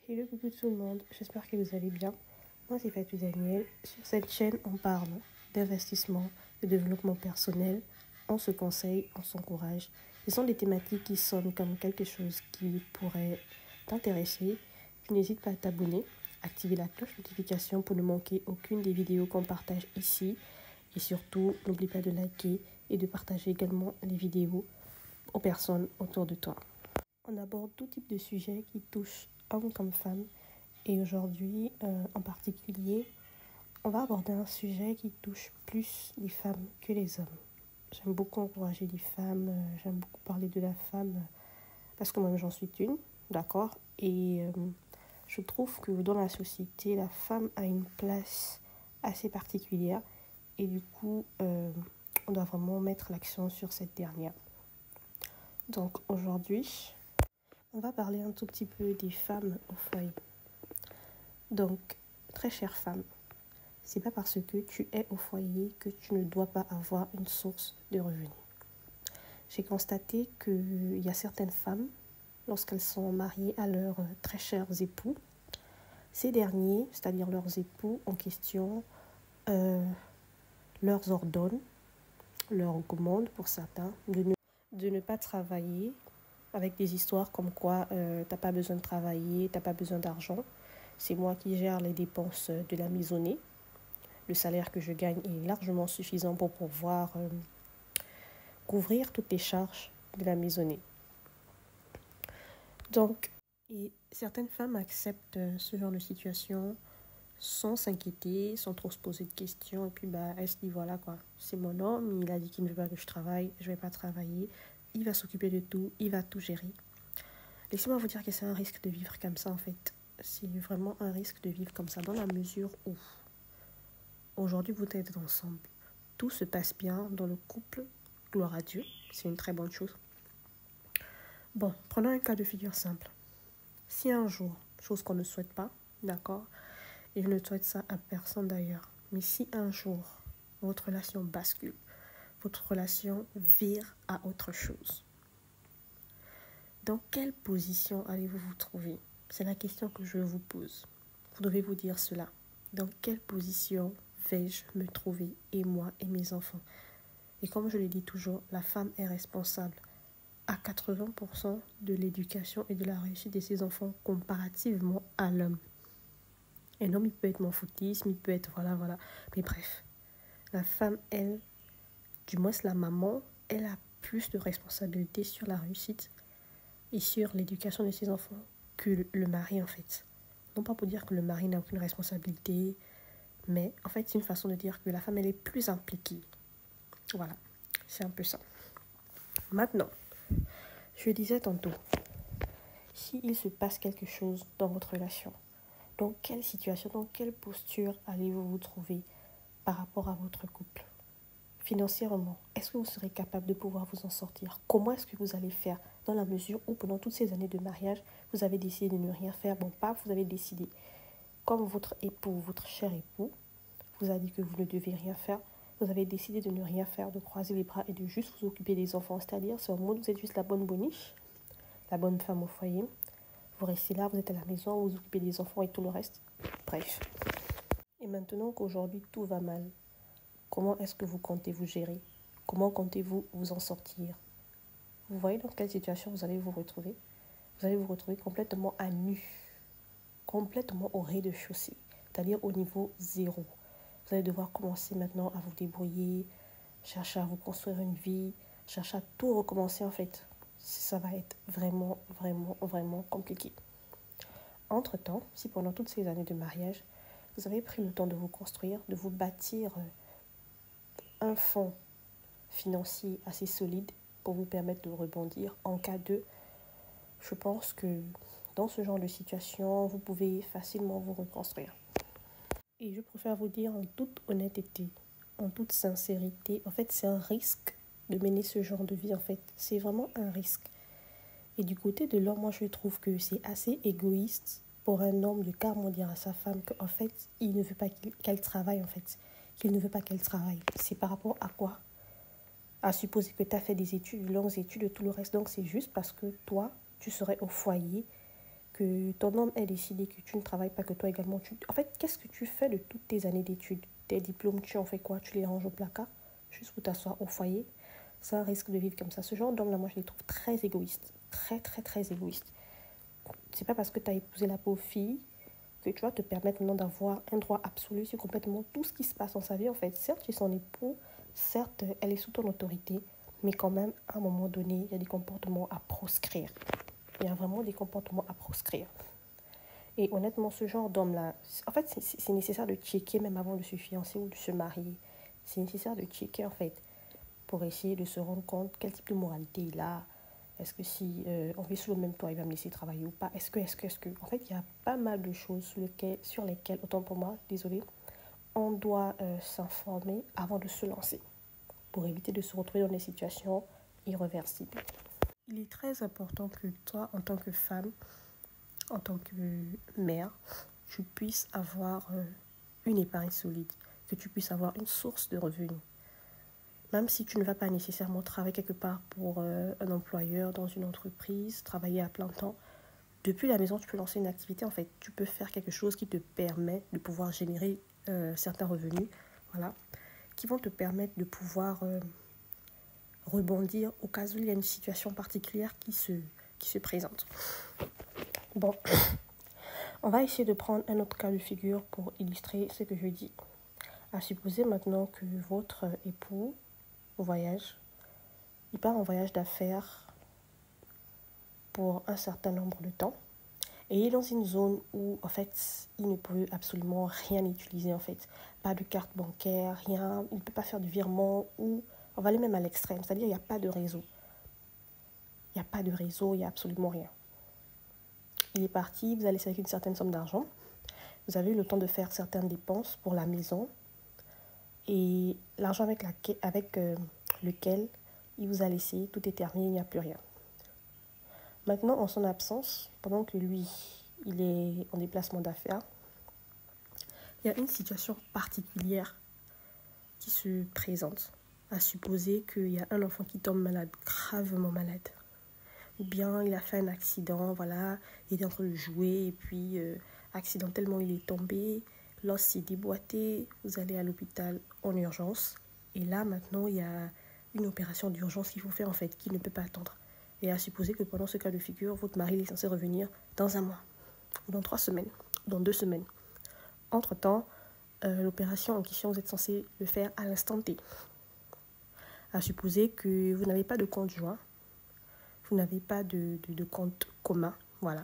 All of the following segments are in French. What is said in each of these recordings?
Hello coucou tout le monde, j'espère que vous allez bien. Moi c'est Fatou Daniel. Sur cette chaîne on parle d'investissement, de développement personnel, on se conseille, on s'encourage. Ce sont des thématiques qui sonnent comme quelque chose qui pourrait t'intéresser. Tu n'hésites pas à t'abonner, activer la cloche de notification pour ne manquer aucune des vidéos qu'on partage ici. Et surtout, n'oublie pas de liker et de partager également les vidéos aux personnes autour de toi. On aborde tout type de sujets qui touchent hommes comme femmes. Et aujourd'hui, en particulier, on va aborder un sujet qui touche plus les femmes que les hommes. J'aime beaucoup encourager les femmes, j'aime beaucoup parler de la femme, parce que moi-même j'en suis une, d'accord. Et je trouve que dans la société, la femme a une place assez particulière. Et du coup, on doit vraiment mettre l'accent sur cette dernière. Donc aujourd'hui, on va parler un tout petit peu des femmes au foyer. Donc, très chère femme, c'est pas parce que tu es au foyer que tu ne dois pas avoir une source de revenus. J'ai constaté qu'il y a certaines femmes, lorsqu'elles sont mariées à leurs très chers époux, ces derniers, c'est-à-dire leurs époux en question, leur ordonnent, leur recommandent pour certains de ne pas travailler, avec des histoires comme quoi t'as pas besoin de travailler, t'as pas besoin d'argent. C'est moi qui gère les dépenses de la maisonnée. Le salaire que je gagne est largement suffisant pour pouvoir couvrir toutes les charges de la maisonnée. Donc, et certaines femmes acceptent ce genre de situation sans s'inquiéter, sans trop se poser de questions. Et puis, elles se disent, voilà quoi, c'est mon homme, il a dit qu'il ne veut pas que je travaille, je ne vais pas travailler. Il va s'occuper de tout, il va tout gérer. Laissez-moi vous dire que c'est un risque de vivre comme ça en fait. C'est vraiment un risque de vivre comme ça dans la mesure où aujourd'hui vous êtes ensemble. Tout se passe bien dans le couple, gloire à Dieu, c'est une très bonne chose. Bon, prenons un cas de figure simple. Si un jour, chose qu'on ne souhaite pas, d'accord, et je ne souhaite ça à personne d'ailleurs, mais si un jour votre relation bascule, votre relation vire à autre chose, dans quelle position allez-vous vous trouver? C'est la question que je vous pose. Vous devez vous dire cela. Dans quelle position vais-je me trouver, et moi et mes enfants? Et comme je le dis toujours, la femme est responsable à 80% de l'éducation et de la réussite de ses enfants comparativement à l'homme. Un homme, il peut être mon foutisme, il peut être voilà. Mais bref, la femme, elle, du moins la maman, elle a plus de responsabilité sur la réussite et sur l'éducation de ses enfants que le mari en fait. Non pas pour dire que le mari n'a aucune responsabilité, mais en fait c'est une façon de dire que la femme elle est plus impliquée. Voilà, c'est un peu ça. Maintenant, je disais tantôt, s'il se passe quelque chose dans votre relation, dans quelle situation, dans quelle posture allez-vous vous trouver par rapport à votre couple? Financièrement, est-ce que vous serez capable de pouvoir vous en sortir? Comment est-ce que vous allez faire dans la mesure où pendant toutes ces années de mariage, vous avez décidé de ne rien faire? Bon, pas vous avez décidé. Comme votre époux, votre cher époux, vous a dit que vous ne devez rien faire, vous avez décidé de ne rien faire, de croiser les bras et de juste vous occuper des enfants. C'est-à-dire, c'est en mode, vous êtes juste la bonne boniche, la bonne femme au foyer. Vous restez là, vous êtes à la maison, vous vous occupez des enfants et tout le reste. Bref. Et maintenant qu'aujourd'hui tout va mal, comment est-ce que vous comptez vous gérer? Comment comptez-vous vous en sortir? Vous voyez dans quelle situation vous allez vous retrouver? Vous allez vous retrouver complètement à nu, complètement au rez-de-chaussée, c'est-à-dire au niveau zéro. Vous allez devoir commencer maintenant à vous débrouiller, chercher à vous construire une vie, chercher à tout recommencer en fait. Ça va être vraiment compliqué. Entre-temps, si pendant toutes ces années de mariage, vous avez pris le temps de vous construire, de vous bâtir un fonds financier assez solide pour vous permettre de rebondir en cas de... Je pense que dans ce genre de situation, vous pouvez facilement vous reconstruire. Et je préfère vous dire en toute honnêteté, en toute sincérité, en fait, c'est un risque de mener ce genre de vie, en fait. C'est vraiment un risque. Et du côté de l'homme, moi, je trouve que c'est assez égoïste pour un homme de carrément dire à sa femme qu'en fait, il ne veut pas qu'elle travaille, en fait. Qu'il ne veut pas qu'elle travaille. C'est par rapport à quoi? À supposer que tu as fait des études, longues études et tout le reste. Donc, c'est juste parce que toi, tu serais au foyer que ton homme ait décidé que tu ne travailles pas, que toi également, en fait, qu'est-ce que tu fais de toutes tes années d'études? Tes diplômes, tu en fais quoi? Tu les ranges au placard, juste pour t'asseoir au foyer? Ça risque de vivre comme ça. Ce genre d'homme-là, moi, je les trouve très égoïstes. Très, très, très égoïstes. C'est pas parce que tu as épousé la pauvre fille que tu vas te permettre maintenant d'avoir un droit absolu sur complètement tout ce qui se passe dans sa vie. En fait, certes, tu es son époux, certes, elle est sous ton autorité, mais quand même, à un moment donné, il y a des comportements à proscrire. Il y a vraiment des comportements à proscrire. Et honnêtement, ce genre d'homme-là, en fait, c'est nécessaire de checker même avant de se fiancer ou de se marier. C'est nécessaire de checker, en fait, pour essayer de se rendre compte quel type de moralité il a. Est-ce que si on vit sous le même toit, il va me laisser travailler ou pas? Est-ce que? En fait, il y a pas mal de choses sur lesquelles, autant pour moi, désolé, on doit s'informer avant de se lancer pour éviter de se retrouver dans des situations irréversibles. Il est très important que toi, en tant que femme, en tant que mère, tu puisses avoir une épargne solide, que tu puisses avoir une source de revenus. Même si tu ne vas pas nécessairement travailler quelque part pour un employeur dans une entreprise, travailler à plein temps, depuis la maison, tu peux lancer une activité. En fait, tu peux faire quelque chose qui te permet de pouvoir générer certains revenus, voilà, qui vont te permettre de pouvoir rebondir au cas où il y a une situation particulière qui se présente. Bon, on va essayer de prendre un autre cas de figure pour illustrer ce que je dis. À supposer maintenant que votre époux voyage, il part en voyage d'affaires pour un certain nombre de temps et il est dans une zone où en fait il ne peut absolument rien utiliser, en fait, pas de carte bancaire, rien, il ne peut pas faire de virement, ou on va aller même à l'extrême, c'est-à-dire il n'y a pas de réseau, il n'y a absolument rien. Il est parti, vous allez laisser avec une certaine somme d'argent, vous avez eu le temps de faire certaines dépenses pour la maison et l'argent avec lequel il vous a laissé, tout est terminé, il n'y a plus rien. Maintenant, en son absence, pendant que lui, il est en déplacement d'affaires, il y a une situation particulière qui se présente. À supposer qu'il y a un enfant qui tombe malade, gravement malade. Ou bien il a fait un accident, voilà, il est en train de jouer et puis accidentellement il est tombé, l'os s'est déboîté, vous allez à l'hôpital en urgence. Et là, maintenant, il y a une opération d'urgence qu'il faut faire, en fait, qui ne peut pas attendre. Et à supposer que pendant ce cas de figure, votre mari est censé revenir dans un mois, dans 3 semaines, dans 2 semaines. Entre-temps, l'opération en question, vous êtes censé le faire à l'instant T. À supposer que vous n'avez pas de compte joint, vous n'avez pas de compte commun, voilà.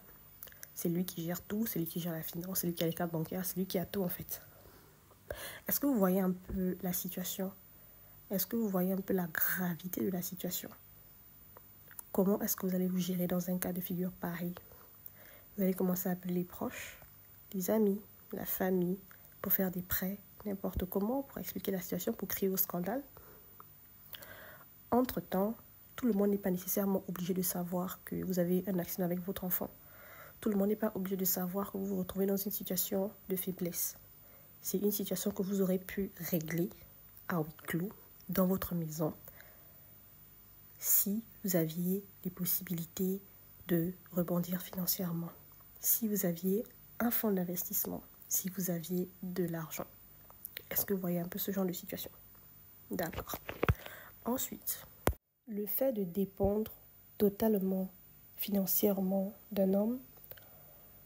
C'est lui qui gère tout, c'est lui qui gère la finance, c'est lui qui a les cartes bancaires, c'est lui qui a tout, en fait. Est-ce que vous voyez un peu la situation? Est-ce que vous voyez un peu la gravité de la situation? Comment est-ce que vous allez vous gérer dans un cas de figure pareil? Vous allez commencer à appeler les proches, les amis, la famille, pour faire des prêts, n'importe comment, pour expliquer la situation, pour crier au scandale. Entre-temps, tout le monde n'est pas nécessairement obligé de savoir que vous avez un accident avec votre enfant. Tout le monde n'est pas obligé de savoir que vous vous retrouvez dans une situation de faiblesse. C'est une situation que vous aurez pu régler à huis clos, dans votre maison, si vous aviez les possibilités de rebondir financièrement, si vous aviez un fonds d'investissement, si vous aviez de l'argent. Est-ce que vous voyez un peu ce genre de situation? D'accord. Ensuite, le fait de dépendre totalement financièrement d'un homme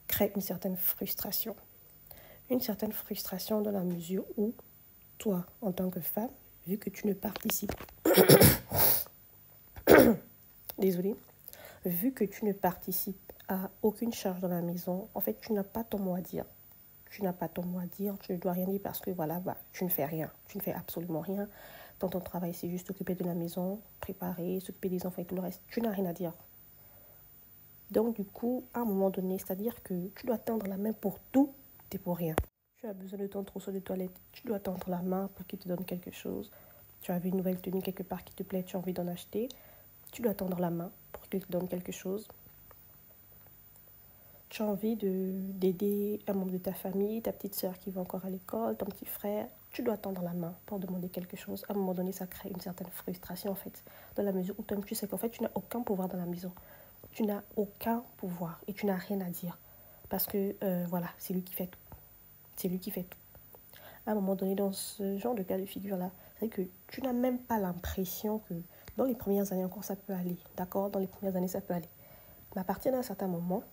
crée une certaine frustration. Une certaine frustration dans la mesure où, toi, en tant que femme, vu que tu ne participes désolée, vu que tu ne participes à aucune charge dans la maison, en fait, tu n'as pas ton mot à dire. Tu n'as pas ton mot à dire, tu ne dois rien dire parce que voilà, tu ne fais rien. Tu ne fais absolument rien. Dans ton travail, c'est juste s'occuper de la maison, préparer, s'occuper des enfants et tout le reste. Tu n'as rien à dire. Donc, du coup, à un moment donné, c'est-à-dire que tu dois tendre la main pour tout et pour rien. Tu as besoin de ton trousseau de toilette, tu dois tendre la main pour qu'il te donne quelque chose. Tu as vu une nouvelle tenue quelque part qui te plaît, tu as envie d'en acheter. Tu dois tendre la main pour qu'il te donne quelque chose. Tu as envie d'aider un membre de ta famille, ta petite sœur qui va encore à l'école, ton petit frère. Tu dois tendre la main pour demander quelque chose. À un moment donné, ça crée une certaine frustration, en fait, dans la mesure où toi, tu sais qu'en fait, tu n'as aucun pouvoir dans la maison. tu n'as aucun pouvoir et tu n'as rien à dire. Parce que, voilà, c'est lui qui fait tout. C'est lui qui fait tout. À un moment donné, dans ce genre de cas de figure-là, c'est que tu n'as même pas l'impression que dans les premières années encore, ça peut aller. D'accord? Dans les premières années, ça peut aller. Mais à partir d'un certain moment,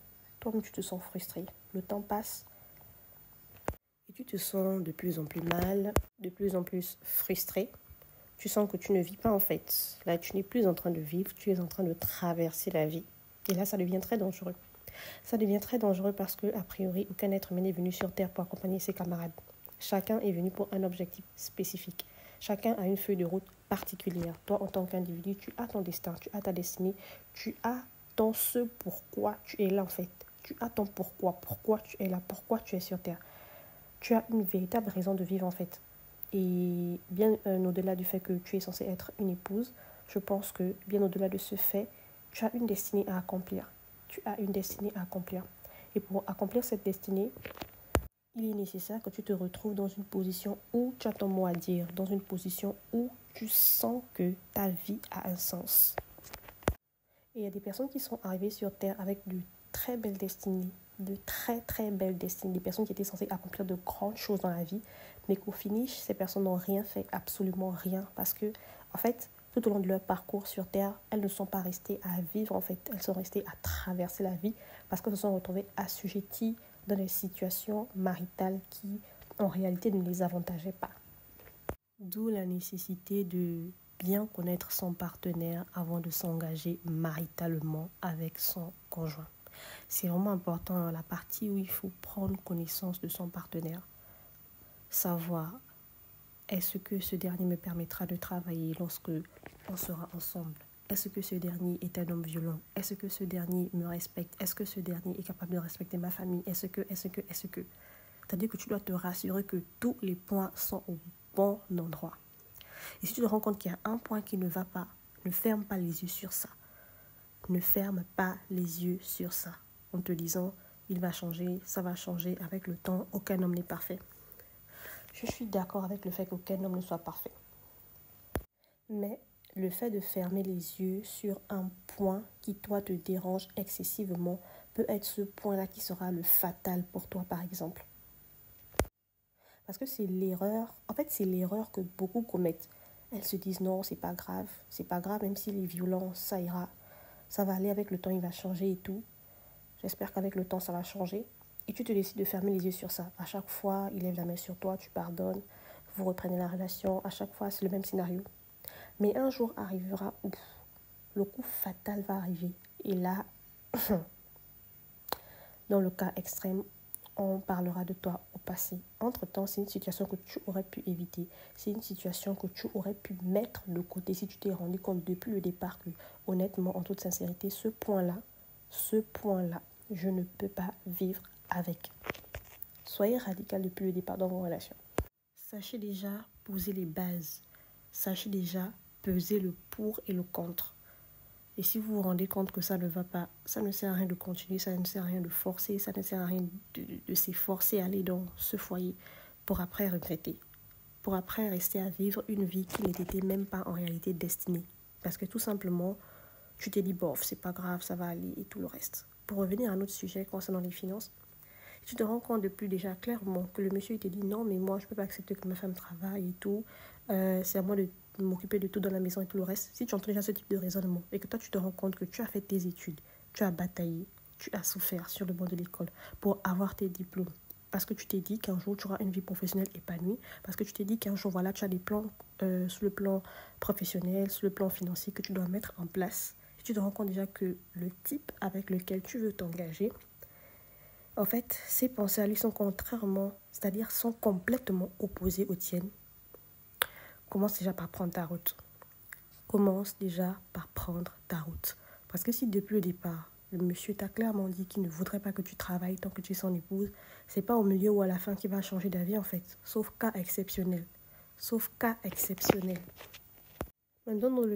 toi-même, tu te sens frustré. Le temps passe et tu te sens de plus en plus mal, de plus en plus frustré. Tu sens que tu ne vis pas en fait. Là, tu n'es plus en train de vivre, tu es en train de traverser la vie. Et là, ça devient très dangereux. Ça devient très dangereux parce que, a priori, aucun être humain n'est venu sur Terre pour accompagner ses camarades. Chacun est venu pour un objectif spécifique. Chacun a une feuille de route particulière. Toi, en tant qu'individu, tu as ton destin, tu as ta destinée, tu as ton ce pourquoi tu es là en fait. Tu as ton pourquoi tu es là, pourquoi tu es sur Terre. Tu as une véritable raison de vivre en fait. Et bien au-delà du fait que tu es censé être une épouse, je pense que bien au-delà de ce fait, tu as une destinée à accomplir. Tu as une destinée à accomplir. Et pour accomplir cette destinée, il est nécessaire que tu te retrouves dans une position où tu as ton mot à dire, dans une position où tu sens que ta vie a un sens. Et il y a des personnes qui sont arrivées sur Terre avec de très belles destinées, de très très belles destinées, des personnes qui étaient censées accomplir de grandes choses dans la vie, mais qu'au finish, ces personnes n'ont rien fait, absolument rien, parce que, en fait, tout au long de leur parcours sur Terre, elles ne sont pas restées à vivre, en fait, elles sont restées à traverser la vie, parce qu'elles se sont retrouvées assujetties dans des situations maritales qui, en réalité, ne les avantageaient pas. D'où la nécessité de bien connaître son partenaire avant de s'engager maritalement avec son conjoint. C'est vraiment important dans la partie où il faut prendre connaissance de son partenaire, savoir est-ce que ce dernier me permettra de travailler lorsque on sera ensemble. Est-ce que ce dernier est un homme violent? Est-ce que ce dernier me respecte? Est-ce que ce dernier est capable de respecter ma famille? Est-ce que C'est-à-dire que tu dois te rassurer que tous les points sont au bon endroit. Et si tu te rends compte qu'il y a un point qui ne va pas, ne ferme pas les yeux sur ça. Ne ferme pas les yeux sur ça. En te disant, il va changer, ça va changer avec le temps. Aucun homme n'est parfait. Je suis d'accord avec le fait qu'aucun homme ne soit parfait. Mais le fait de fermer les yeux sur un point qui, toi, te dérange excessivement peut être ce point-là qui sera le fatal pour toi, par exemple. Parce que c'est l'erreur, en fait, c'est l'erreur que beaucoup commettent. Elles se disent non, c'est pas grave, même s'il est violent, ça ira. Ça va aller avec le temps, il va changer et tout. J'espère qu'avec le temps, ça va changer. Et tu te décides de fermer les yeux sur ça. À chaque fois, il lève la main sur toi, tu pardonnes, vous reprenez la relation. À chaque fois, c'est le même scénario. Mais un jour arrivera où le coup fatal va arriver. Et là, dans le cas extrême, on parlera de toi au passé. Entre-temps, c'est une situation que tu aurais pu éviter. C'est une situation que tu aurais pu mettre de côté si tu t'es rendu compte depuis le départ que, honnêtement, en toute sincérité, ce point-là, je ne peux pas vivre avec. Soyez radical depuis le départ dans vos relations. Sachez déjà poser les bases. Sachez déjà peser le pour et le contre. Et si vous vous rendez compte que ça ne va pas, ça ne sert à rien de continuer, ça ne sert à rien de forcer, ça ne sert à rien de s'efforcer à aller dans ce foyer pour après regretter, pour après rester à vivre une vie qui n'était même pas en réalité destinée. Parce que tout simplement, tu t'es dit, bof, c'est pas grave, ça va aller et tout le reste. Pour revenir à un autre sujet concernant les finances, tu te rends compte depuis déjà clairement que le monsieur il te dit non, mais moi je ne peux pas accepter que ma femme travaille et tout, c'est à moi de m'occuper de tout dans la maison et tout le reste. Si tu entends déjà ce type de raisonnement et que toi tu te rends compte que tu as fait tes études, tu as bataillé, tu as souffert sur le banc de l'école pour avoir tes diplômes, parce que tu t'es dit qu'un jour tu auras une vie professionnelle épanouie, parce que tu t'es dit qu'un jour voilà, tu as des plans sur le plan professionnel, sur le plan financier que tu dois mettre en place. Et tu te rends compte déjà que le type avec lequel tu veux t'engager, en fait, ces pensées à lui sont contrairement, c'est-à-dire sont complètement opposées aux tiennes. Commence déjà par prendre ta route. Commence déjà par prendre ta route. Parce que si depuis le départ, le monsieur t'a clairement dit qu'il ne voudrait pas que tu travailles tant que tu es son épouse, c'est pas au milieu ou à la fin qu'il va changer d'avis en fait. Sauf cas exceptionnel. Sauf cas exceptionnel. Maintenant, dans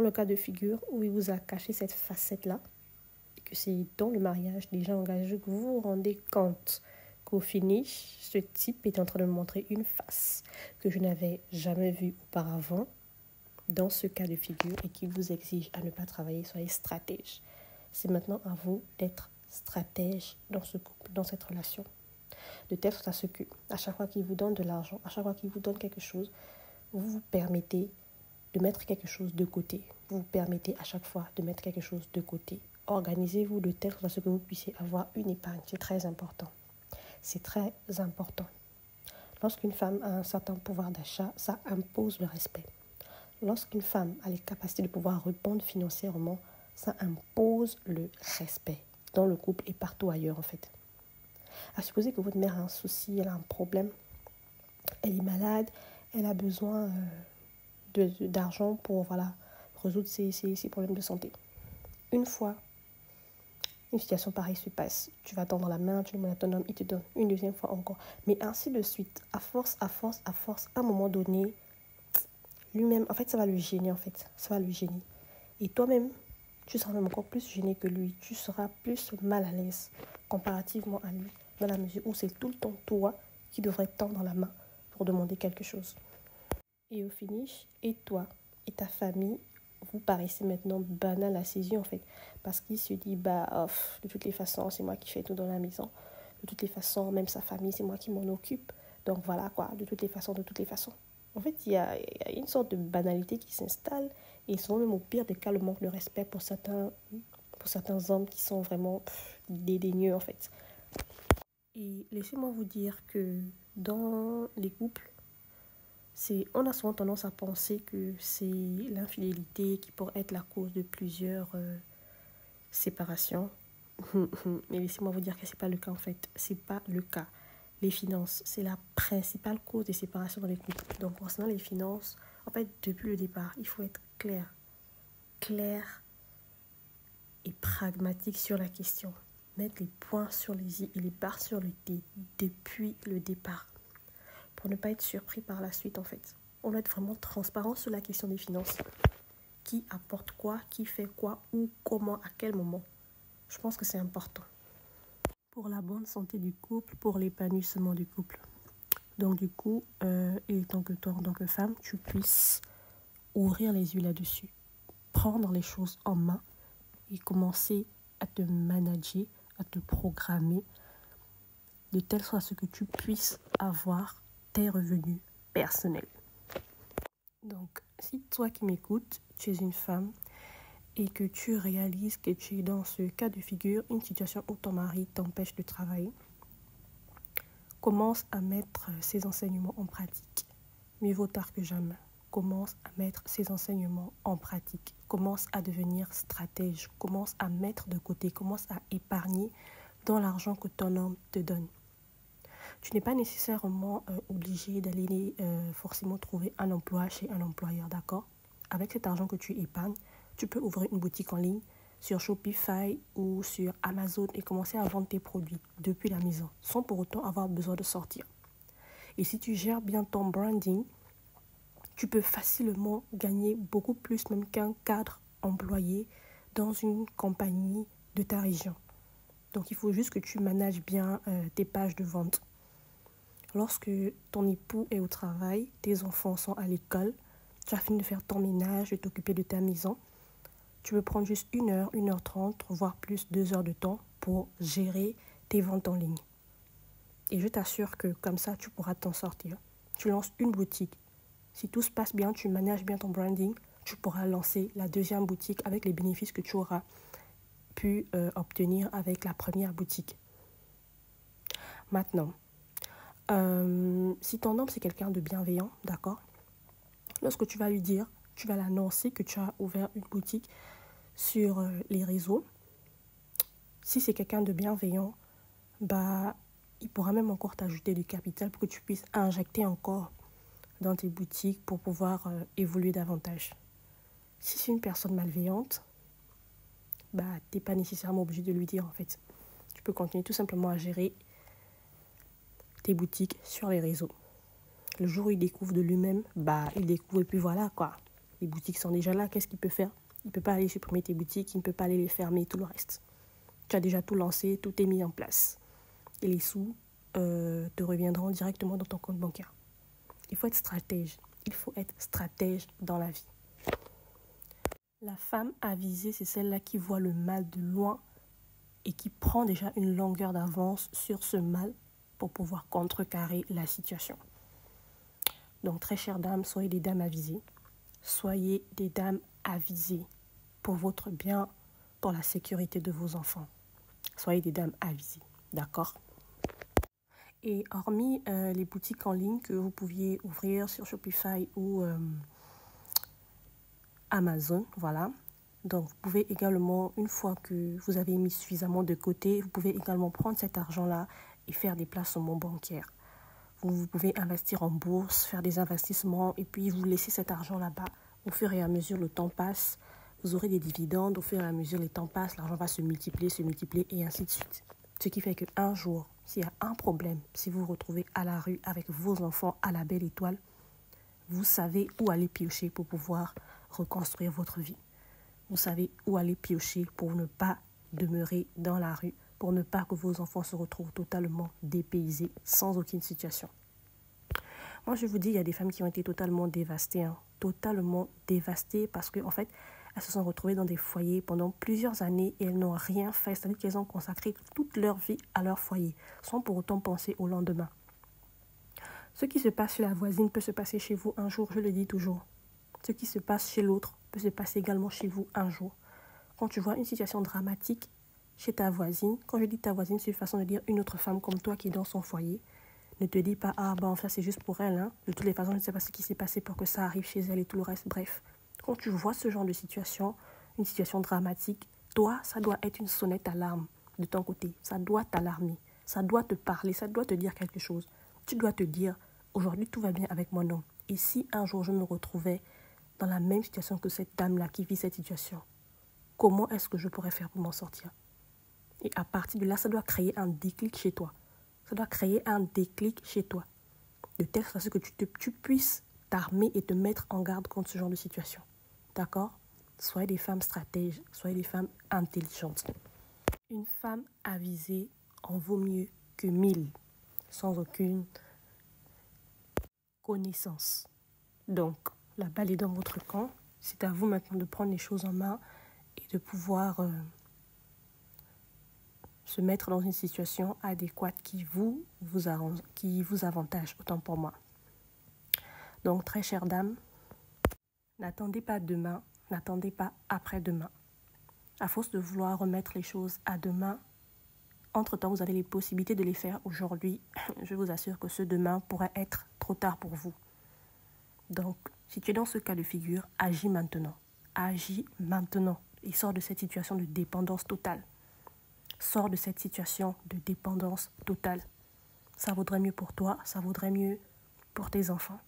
le cas de figure où il vous a caché cette facette-là, que c'est dans le mariage déjà engagé que vous vous rendez compte qu'au finish, ce type est en train de me montrer une face que je n'avais jamais vue auparavant. dans ce cas de figure et qui vous exige à ne pas travailler, soyez stratège. C'est maintenant à vous d'être stratège dans ce couple, dans cette relation. De telle sorte à ce que, à chaque fois qu'il vous donne de l'argent, à chaque fois qu'il vous donne quelque chose, vous vous permettez de mettre quelque chose de côté. Vous vous permettez à chaque fois de mettre quelque chose de côté. Organisez-vous de telle sorte à ce que vous puissiez avoir une épargne. C'est très important. C'est très important. Lorsqu'une femme a un certain pouvoir d'achat, ça impose le respect. Lorsqu'une femme a les capacités de pouvoir répondre financièrement, ça impose le respect dans le couple et partout ailleurs en fait. À supposer que votre mère a un souci, elle a un problème, elle est malade, elle a besoin d'argent pour résoudre ses problèmes de santé. Une fois, une situation pareille se passe, tu vas tendre la main, tu demandes à ton homme, il te donne une deuxième fois encore. Mais ainsi de suite, à force, à un moment donné, lui-même, en fait, ça va le gêner, ça va le gêner. Et toi-même, tu seras même encore plus gêné que lui, tu seras plus mal à l'aise comparativement à lui, dans la mesure où c'est tout le temps toi qui devrais tendre la main pour demander quelque chose. Et au finish, et toi et ta famille, vous paraissez maintenant banal à ses yeux en fait. Parce qu'il se dit, de toutes les façons, c'est moi qui fais tout dans la maison. De toutes les façons, même sa famille, c'est moi qui m'en occupe. Donc voilà quoi, de toutes les façons. En fait, il y a une sorte de banalité qui s'installe. Et souvent même au pire des cas, le manque de respect pour certains hommes qui sont vraiment dédaigneux en fait. Et laissez-moi vous dire que dans les couples, on a souvent tendance à penser que c'est l'infidélité qui pourrait être la cause de plusieurs séparations. Mais laissez-moi vous dire que ce n'est pas le cas en fait. Ce n'est pas le cas. Les finances, c'est la principale cause des séparations dans les couples. Donc concernant les finances, en fait, depuis le départ, il faut être clair et pragmatique sur la question. Mettre les points sur les i et les barres sur le t depuis le départ. Pour ne pas être surpris par la suite en fait. On doit être vraiment transparent sur la question des finances. Qui apporte quoi, qui fait quoi, où, comment, à quel moment. Je pense que c'est important. Pour la bonne santé du couple, pour l'épanouissement du couple. Donc du coup, il est temps que toi, en tant que femme, tu puisses ouvrir les yeux là-dessus. Prendre les choses en main et commencer à te manager, à te programmer de telle sorte à ce que tu puisses avoir tes revenus personnels. Donc, si toi qui m'écoutes, tu es une femme et que tu réalises que tu es dans ce cas de figure, une situation où ton mari t'empêche de travailler, commence à mettre ces enseignements en pratique. Mieux vaut tard que jamais. Commence à mettre ces enseignements en pratique. Commence à devenir stratège. Commence à mettre de côté. Commence à épargner dans l'argent que ton homme te donne. Tu n'es pas nécessairement obligé d'aller forcément trouver un emploi chez un employeur, d'accord? Avec cet argent que tu épargnes, tu peux ouvrir une boutique en ligne sur Shopify ou sur Amazon et commencer à vendre tes produits depuis la maison, sans pour autant avoir besoin de sortir. Et si tu gères bien ton branding, tu peux facilement gagner beaucoup plus même qu'un cadre employé dans une compagnie de ta région. Donc il faut juste que tu manages bien tes pages de vente. Lorsque ton époux est au travail, tes enfants sont à l'école, tu as fini de faire ton ménage, de t'occuper de ta maison, tu peux prendre juste 1 heure, 1h30, voire plus 2 heures de temps pour gérer tes ventes en ligne. Et je t'assure que comme ça, tu pourras t'en sortir. Tu lances une boutique. Si tout se passe bien, tu manages bien ton branding, tu pourras lancer la deuxième boutique avec les bénéfices que tu auras pu obtenir avec la première boutique. Maintenant, si ton homme c'est quelqu'un de bienveillant, d'accord, lorsque tu vas lui dire, tu vas l'annoncer que tu as ouvert une boutique sur les réseaux, si c'est quelqu'un de bienveillant, il pourra même encore t'ajouter du capital pour que tu puisses injecter encore dans tes boutiques pour pouvoir évoluer davantage. Si c'est une personne malveillante, tu n'es pas nécessairement obligé de lui dire en fait. Tu peux continuer tout simplement à gérer tes boutiques sur les réseaux. Le jour où il découvre de lui-même, il découvre et puis voilà quoi. Les boutiques sont déjà là, qu'est-ce qu'il peut faire? Il ne peut pas aller supprimer tes boutiques, il ne peut pas aller les fermer, tout le reste. Tu as déjà tout lancé, tout est mis en place. Et les sous te reviendront directement dans ton compte bancaire. Il faut être stratège. Il faut être stratège dans la vie. La femme avisée, c'est celle-là qui voit le mal de loin et qui prend déjà une longueur d'avance sur ce mal pour pouvoir contrecarrer la situation. Donc, très chères dames, soyez des dames avisées. Soyez des dames avisées pour votre bien, pour la sécurité de vos enfants. Soyez des dames avisées, d'accord? Et hormis les boutiques en ligne que vous pouviez ouvrir sur Shopify ou Amazon, voilà. Donc, vous pouvez également, une fois que vous avez mis suffisamment de côté, vous pouvez également prendre cet argent-là et faire des placements bancaires. Vous pouvez investir en bourse, faire des investissements et puis vous laissez cet argent là-bas. Au fur et à mesure, le temps passe. Vous aurez des dividendes. Au fur et à mesure, le temps passe. L'argent va se multiplier et ainsi de suite. Ce qui fait qu'un jour, s'il y a un problème, si vous vous retrouvez à la rue avec vos enfants à la belle étoile, vous savez où aller piocher pour pouvoir reconstruire votre vie. Vous savez où aller piocher pour ne pas demeurer dans la rue, pour ne pas que vos enfants se retrouvent totalement dépaysés, sans aucune situation. Moi, je vous dis, il y a des femmes qui ont été totalement dévastées, totalement dévastées parce qu'en fait, elles se sont retrouvées dans des foyers pendant plusieurs années et elles n'ont rien fait. C'est-à-dire qu'elles ont consacré toute leur vie à leur foyer, sans pour autant penser au lendemain. Ce qui se passe chez la voisine peut se passer chez vous un jour, je le dis toujours. Ce qui se passe chez l'autre peut se passer également chez vous un jour. Quand tu vois une situation dramatique chez ta voisine, quand je dis ta voisine, c'est une façon de dire une autre femme comme toi qui est dans son foyer. Ne te dis pas, ah ben ça c'est juste pour elle. De toutes les façons, je ne sais pas ce qui s'est passé pour que ça arrive chez elle et tout le reste. Bref, quand tu vois ce genre de situation, une situation dramatique, toi, ça doit être une sonnette alarme de ton côté. Ça doit t'alarmer, ça doit te parler, ça doit te dire quelque chose. Tu dois te dire, aujourd'hui tout va bien avec mon homme. Et si un jour je me retrouvais dans la même situation que cette dame-là qui vit cette situation, comment est-ce que je pourrais faire pour m'en sortir? Et à partir de là, ça doit créer un déclic chez toi. Ça doit créer un déclic chez toi. De telle façon que tu puisses t'armer et te mettre en garde contre ce genre de situation. D'accord? Soyez des femmes stratèges, soyez des femmes intelligentes. Une femme avisée en vaut mieux que 1000, sans aucune connaissance. Donc, la balle est dans votre camp. C'est à vous maintenant de prendre les choses en main et de pouvoir se mettre dans une situation adéquate qui vous avantage, autant pour moi. Donc, très chère dame, n'attendez pas demain, n'attendez pas après-demain. À force de vouloir remettre les choses à demain, entre-temps, vous avez les possibilités de les faire aujourd'hui. Je vous assure que ce demain pourrait être trop tard pour vous. Donc, si tu es dans ce cas de figure, agis maintenant. Agis maintenant et sors de cette situation de dépendance totale. Sors de cette situation de dépendance totale. Ça vaudrait mieux pour toi, ça vaudrait mieux pour tes enfants.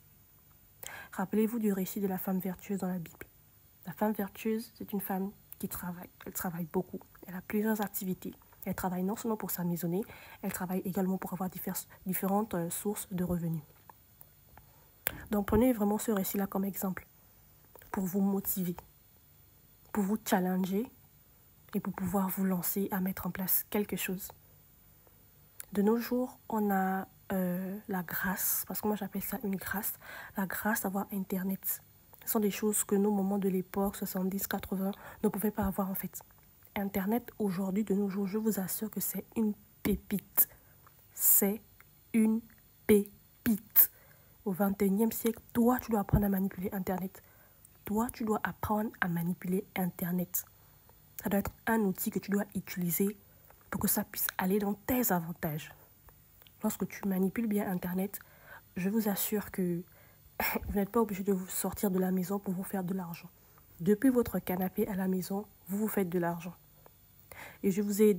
Rappelez-vous du récit de la femme vertueuse dans la Bible. La femme vertueuse, c'est une femme qui travaille. Elle travaille beaucoup. Elle a plusieurs activités. Elle travaille non seulement pour sa maisonnée, elle travaille également pour avoir différentes sources de revenus. Donc prenez vraiment ce récit-là comme exemple pour vous motiver, pour vous challenger et pour pouvoir vous lancer à mettre en place quelque chose. De nos jours, on a la grâce, parce que moi j'appelle ça une grâce, la grâce d'avoir Internet. Ce sont des choses que nos mamans de l'époque, 70, 80, ne pouvaient pas avoir en fait. Internet, aujourd'hui, de nos jours, je vous assure que c'est une pépite. C'est une pépite. Au XXIe siècle, toi, tu dois apprendre à manipuler Internet. Toi, tu dois apprendre à manipuler Internet. Ça doit être un outil que tu dois utiliser pour que ça puisse aller dans tes avantages. Lorsque tu manipules bien Internet, je vous assure que vous n'êtes pas obligé de vous sortir de la maison pour vous faire de l'argent. Depuis votre canapé à la maison, vous vous faites de l'argent. Et je vous ai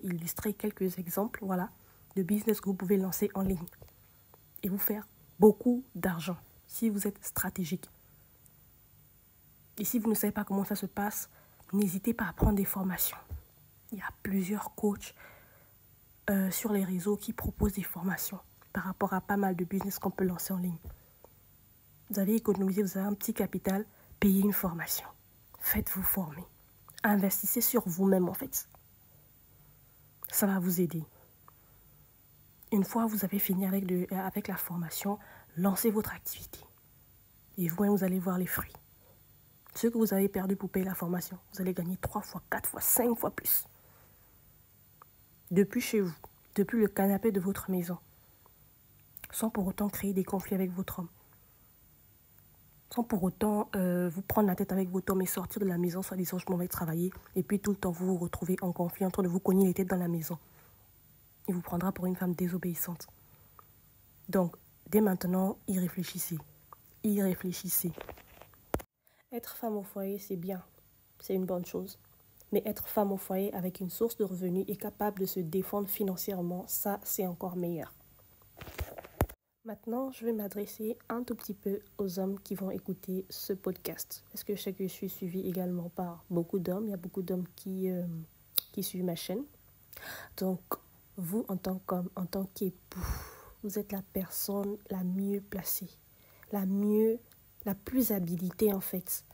illustré quelques exemples, voilà, de business que vous pouvez lancer en ligne et vous faire beaucoup d'argent si vous êtes stratégique. Et si vous ne savez pas comment ça se passe, n'hésitez pas à prendre des formations. Il y a plusieurs coachs sur les réseaux qui proposent des formations par rapport à pas mal de business qu'on peut lancer en ligne. Vous avez économisé, vous avez un petit capital, payez une formation. Faites-vous former. Investissez sur vous-même en fait. Ça va vous aider. Une fois que vous avez fini avec la formation, lancez votre activité. Et vous-même, vous allez voir les fruits. Ce que vous avez perdu pour payer la formation, vous allez gagner 3 fois, 4 fois, 5 fois plus. Depuis chez vous, depuis le canapé de votre maison, sans pour autant créer des conflits avec votre homme. Sans pour autant vous prendre la tête avec votre homme et sortir de la maison, soit disant je m'en vais travailler, et puis tout le temps vous vous retrouvez en conflit en train de vous cogner les têtes dans la maison. Il vous prendra pour une femme désobéissante. Donc, dès maintenant, y réfléchissez. Y réfléchissez. Être femme au foyer, c'est bien. C'est une bonne chose. Mais être femme au foyer avec une source de revenus et capable de se défendre financièrement, ça, c'est encore meilleur. Maintenant, je vais m'adresser un tout petit peu aux hommes qui vont écouter ce podcast. Parce que je sais que je suis suivie également par beaucoup d'hommes. Il y a beaucoup d'hommes qui suivent ma chaîne. Donc, vous, en tant qu'homme, en tant qu'époux, vous êtes la personne la mieux placée, la plus habilitée en fait,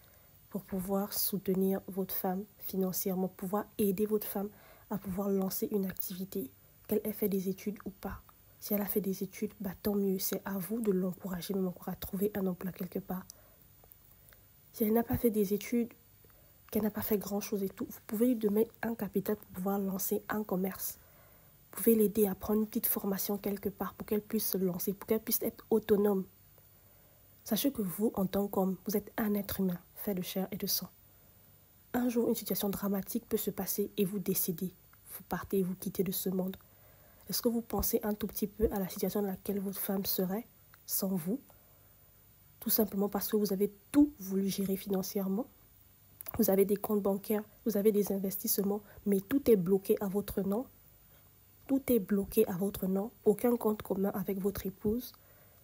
pour pouvoir soutenir votre femme financièrement, pouvoir aider votre femme à pouvoir lancer une activité, qu'elle ait fait des études ou pas. Si elle a fait des études, tant mieux, c'est à vous de l'encourager même encore à trouver un emploi quelque part. Si elle n'a pas fait des études, qu'elle n'a pas fait grand-chose et tout, vous pouvez lui donner un capital pour pouvoir lancer un commerce. Vous pouvez l'aider à prendre une petite formation quelque part pour qu'elle puisse se lancer, pour qu'elle puisse être autonome. Sachez que vous, en tant qu'homme, vous êtes un être humain fait de chair et de sang. Un jour, une situation dramatique peut se passer et vous décédez. Vous partez et vous quittez de ce monde. Est-ce que vous pensez un tout petit peu à la situation dans laquelle votre femme serait sans vous? Tout simplement parce que vous avez tout voulu gérer financièrement. Vous avez des comptes bancaires, vous avez des investissements, mais tout est bloqué à votre nom. Tout est bloqué à votre nom. Aucun compte commun avec votre épouse.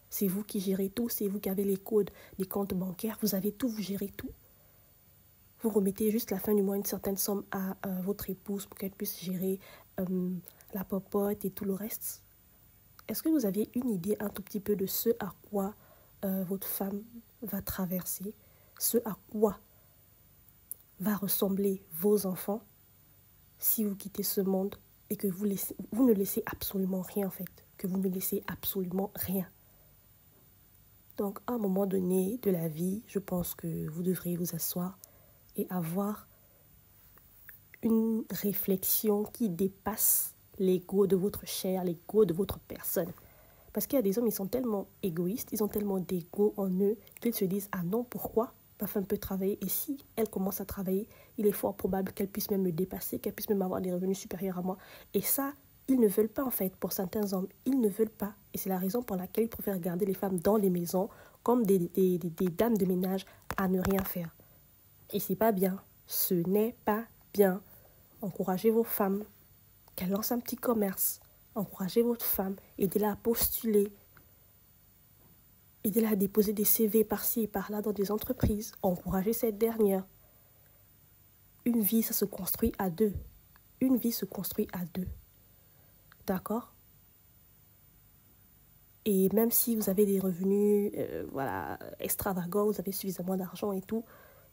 C'est vous qui gérez tout. C'est vous qui avez les codes des comptes bancaires. Vous avez tout, vous gérez tout. Vous remettez juste la fin du mois une certaine somme à votre épouse pour qu'elle puisse gérer la popote et tout le reste. Est-ce que vous avez une idée un tout petit peu de ce à quoi votre femme va traverser, ce à quoi va ressembler vos enfants si vous quittez ce monde et que vous ne laissez absolument rien en fait, que vous ne laissez absolument rien. Donc à un moment donné de la vie, je pense que vous devriez vous asseoir et avoir une réflexion qui dépasse l'ego de votre chair, l'ego de votre personne. Parce qu'il y a des hommes, ils sont tellement égoïstes, ils ont tellement d'ego en eux qu'ils se disent « Ah non, pourquoi ? Ma femme peut travailler et si elle commence à travailler, il est fort probable qu'elle puisse même me dépasser, qu'elle puisse même avoir des revenus supérieurs à moi. » Et ça, ils ne veulent pas en fait. Pour certains hommes, ils ne veulent pas. Et c'est la raison pour laquelle ils préfèrent garder les femmes dans les maisons comme des dames de ménage à ne rien faire. Et c'est pas bien. Ce n'est pas bien. Encouragez vos femmes, qu'elles lancent un petit commerce. Encouragez votre femme, aidez-la à postuler, aidez-la à déposer des CV par-ci et par-là dans des entreprises. Encouragez cette dernière. Une vie, ça se construit à deux. Une vie se construit à deux. D'accord ? Et même si vous avez des revenus extravagants, vous avez suffisamment d'argent et tout,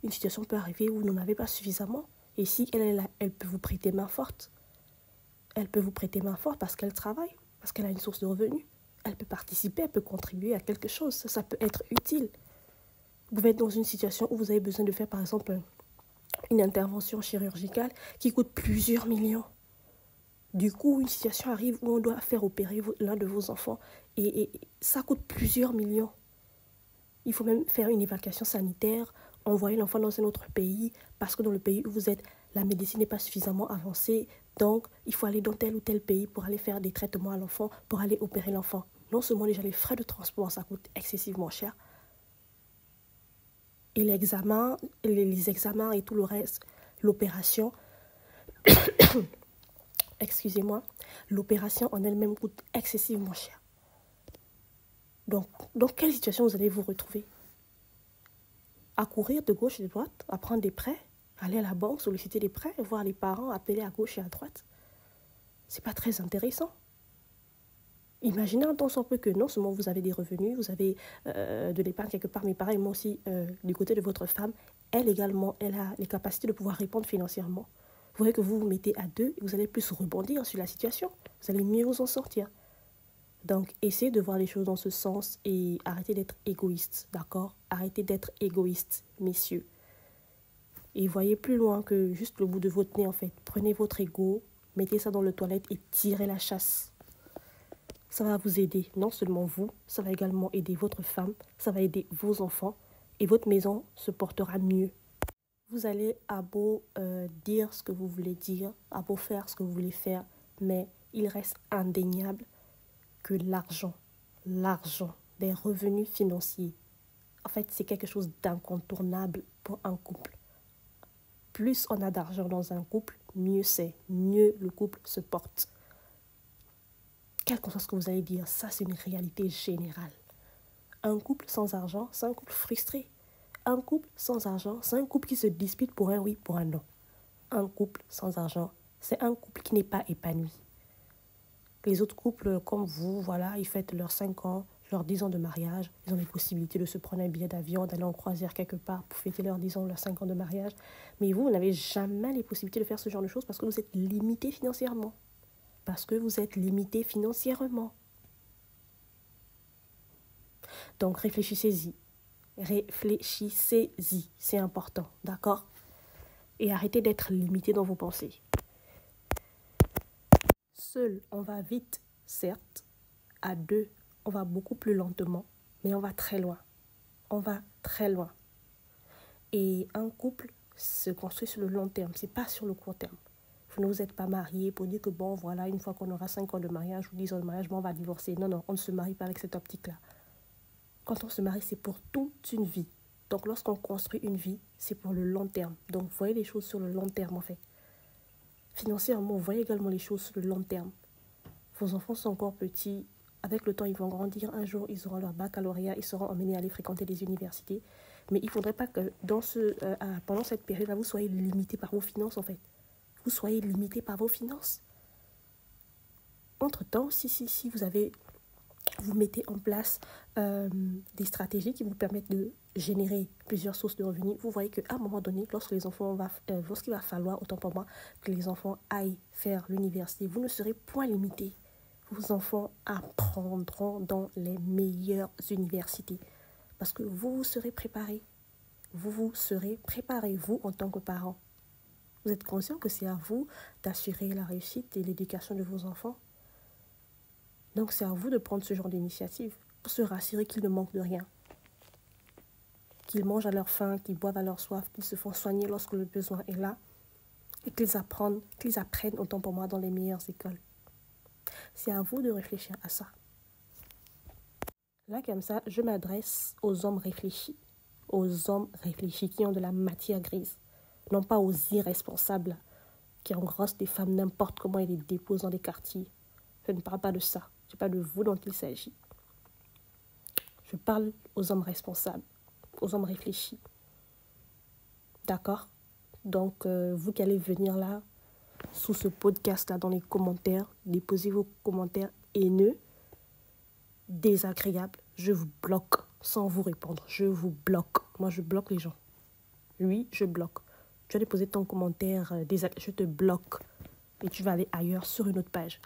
une situation peut arriver où vous n'en avez pas suffisamment. Et si elle peut vous prêter main forte. Elle peut vous prêter main forte parce qu'elle travaille, parce qu'elle a une source de revenus. Elle peut participer, elle peut contribuer à quelque chose. Ça peut être utile. Vous pouvez être dans une situation où vous avez besoin de faire, par exemple, une intervention chirurgicale qui coûte plusieurs millions. Du coup, une situation arrive où on doit faire opérer l'un de vos enfants et ça coûte plusieurs millions. Il faut même faire une évacuation sanitaire, envoyer l'enfant dans un autre pays parce que dans le pays où vous êtes, la médecine n'est pas suffisamment avancée. Donc, il faut aller dans tel ou tel pays pour aller faire des traitements à l'enfant, pour aller opérer l'enfant. Non seulement déjà les frais de transport, ça coûte excessivement cher. Et l'examen, les examens et tout le reste, l'opération, excusez-moi, l'opération en elle-même coûte excessivement cher. Donc, dans quelle situation vous allez vous retrouver? À courir de gauche et de droite, à prendre des prêts, aller à la banque, solliciter des prêts, voir les parents, appeler à gauche et à droite. C'est pas très intéressant. Imaginez un temps soit peu que non seulement vous avez des revenus, vous avez de l'épargne quelque part, mais pareil, moi aussi, du côté de votre femme, elle également, elle a les capacités de pouvoir répondre financièrement. Vous voyez que vous vous mettez à deux, vous allez plus rebondir sur la situation, vous allez mieux vous en sortir. Donc, essayez de voir les choses dans ce sens et arrêtez d'être égoïste, d'accord? Arrêtez d'être égoïste, messieurs. Et voyez plus loin que juste le bout de votre nez, en fait. Prenez votre ego, mettez ça dans le toilette et tirez la chasse. Ça va vous aider, non seulement vous, ça va également aider votre femme, ça va aider vos enfants et votre maison se portera mieux. Vous allez à beau dire ce que vous voulez dire, à beau faire ce que vous voulez faire, mais il reste indéniable que l'argent, des revenus financiers, en fait, c'est quelque chose d'incontournable pour un couple. Plus on a d'argent dans un couple, mieux c'est, mieux le couple se porte. Quel que soit ce que vous allez dire, ça c'est une réalité générale. Un couple sans argent, c'est un couple frustré. Un couple sans argent, c'est un couple qui se dispute pour un oui, pour un non. Un couple sans argent, c'est un couple qui n'est pas épanoui. Les autres couples comme vous, voilà, ils fêtent leurs 5 ans, leurs 10 ans de mariage. Ils ont les possibilités de se prendre un billet d'avion, d'aller en croisière quelque part pour fêter leurs 10 ans, leurs 5 ans de mariage. Mais vous n'avez jamais les possibilités de faire ce genre de choses parce que vous êtes limité financièrement. Donc réfléchissez-y. C'est important, d'accord? Et arrêtez d'être limité dans vos pensées. Seul, on va vite, certes. À deux, on va beaucoup plus lentement, mais on va très loin. On va très loin. Et un couple se construit sur le long terme, c'est pas sur le court terme. Vous ne vous êtes pas mariés pour dire que bon, voilà, une fois qu'on aura 5 ans de mariage ou 10 ans de mariage, bon, on va divorcer. Non, on ne se marie pas avec cette optique-là. Quand on se marie, c'est pour toute une vie. Donc, lorsqu'on construit une vie, c'est pour le long terme. Donc, voyez les choses sur le long terme, en fait. Financièrement, voyez également les choses sur le long terme. Vos enfants sont encore petits. Avec le temps, ils vont grandir. Un jour, ils auront leur baccalauréat. Ils seront emmenés à aller fréquenter des universités. Mais il ne faudrait pas que pendant cette période-là, vous soyez limité par vos finances, en fait. Vous soyez limité par vos finances. Entre-temps, si vous mettez en place des stratégies qui vous permettent de générer plusieurs sources de revenus, vous voyez qu'à un moment donné, lorsqu'il va falloir, autant pour moi, que les enfants aillent faire l'université, vous ne serez point limité. Vos enfants apprendront dans les meilleures universités parce que vous serez préparés. Vous serez préparés, vous, en tant que parents. Vous êtes conscient que c'est à vous d'assurer la réussite et l'éducation de vos enfants. Donc, c'est à vous de prendre ce genre d'initiative pour se rassurer qu'ils ne manquent de rien. Qu'ils mangent à leur faim, qu'ils boivent à leur soif, qu'ils se font soigner lorsque le besoin est là et qu'ils apprennent autant pour moi dans les meilleures écoles. C'est à vous de réfléchir à ça. Là, comme ça, je m'adresse aux hommes réfléchis qui ont de la matière grise, non pas aux irresponsables qui engrossent des femmes n'importe comment et les déposent dans des quartiers. Je ne parle pas de ça. Ce n'est pas de vous dont il s'agit. Je parle aux hommes responsables, aux hommes réfléchis. D'accord? Donc, vous qui allez venir là, sous ce podcast-là, dans les commentaires, déposez vos commentaires haineux, désagréables. Je vous bloque sans vous répondre. Je vous bloque. Moi, je bloque les gens. Oui, je bloque. Tu as déposé ton commentaire je te bloque. Et tu vas aller ailleurs sur une autre page.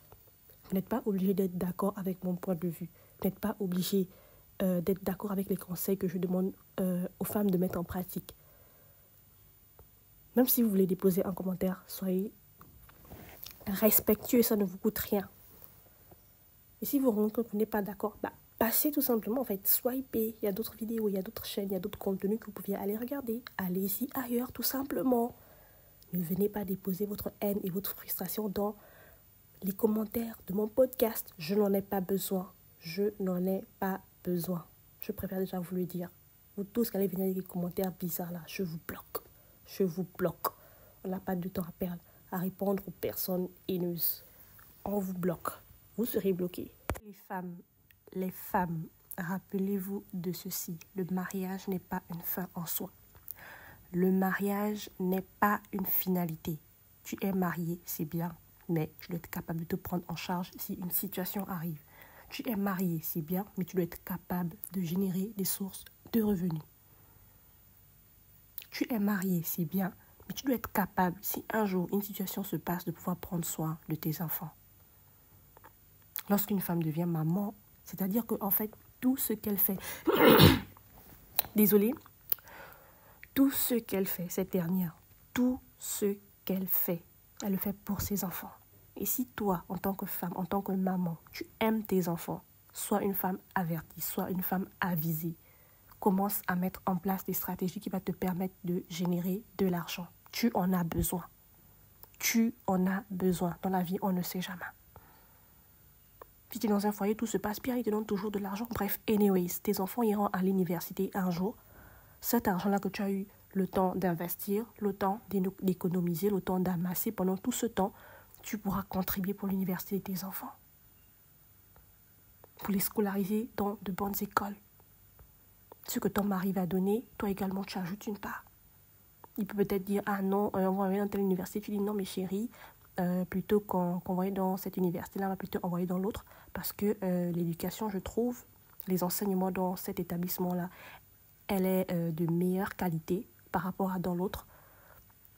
Vous n'êtes pas obligé d'être d'accord avec mon point de vue. Vous n'êtes pas obligé d'être d'accord avec les conseils que je demande aux femmes de mettre en pratique. Même si vous voulez déposer un commentaire, soyez respectueux, ça ne vous coûte rien. Et si vous vous rendez compte que vous n'êtes pas d'accord, passez tout simplement, en fait, swipez. Il y a d'autres vidéos, il y a d'autres chaînes, il y a d'autres contenus que vous pouviez aller regarder. Allez-y ailleurs, tout simplement. Ne venez pas déposer votre haine et votre frustration dans les commentaires de mon podcast. Je n'en ai pas besoin. Je n'en ai pas besoin. Je préfère déjà vous le dire. Vous tous qui allez venir avec des commentaires bizarres là, je vous bloque. Je vous bloque. On n'a pas de temps à perdre à répondre aux personnes haineuses. On vous bloque. Vous serez bloqués. Les femmes, rappelez-vous de ceci. Le mariage n'est pas une fin en soi. Le mariage n'est pas une finalité. Tu es marié, c'est bien, mais tu dois être capable de te prendre en charge si une situation arrive. Tu es marié, c'est bien, mais tu dois être capable de générer des sources de revenus. Tu es marié, c'est bien, mais tu dois être capable, si un jour une situation se passe, de pouvoir prendre soin de tes enfants. Lorsqu'une femme devient maman, c'est-à-dire qu'en fait, tout ce qu'elle fait, tout ce qu'elle fait, cette dernière, tout ce qu'elle fait, elle le fait pour ses enfants. Et si toi, en tant que femme, en tant que maman, tu aimes tes enfants, sois une femme avertie, sois une femme avisée. Commence à mettre en place des stratégies qui vont te permettre de générer de l'argent. Tu en as besoin. Tu en as besoin. Dans la vie, on ne sait jamais. Si tu es dans un foyer, tout se passe bien, ils te donnent toujours de l'argent. Bref, anyways, tes enfants iront à l'université un jour. Cet argent-là que tu as eu le temps d'investir, le temps d'économiser, le temps d'amasser, pendant tout ce temps, tu pourras contribuer pour l'université de tes enfants. Pour les scolariser dans de bonnes écoles. Ce que ton mari va donner, toi également, tu ajoutes une part. Il peut peut-être dire, ah non, on va envoyer dans telle université. Tu dis, non, mais chérie, plutôt qu'envoyer dans cette université-là, on va plutôt envoyer dans l'autre. Parce que l'éducation, je trouve, les enseignements dans cet établissement-là, elle est de meilleure qualité par rapport à dans l'autre.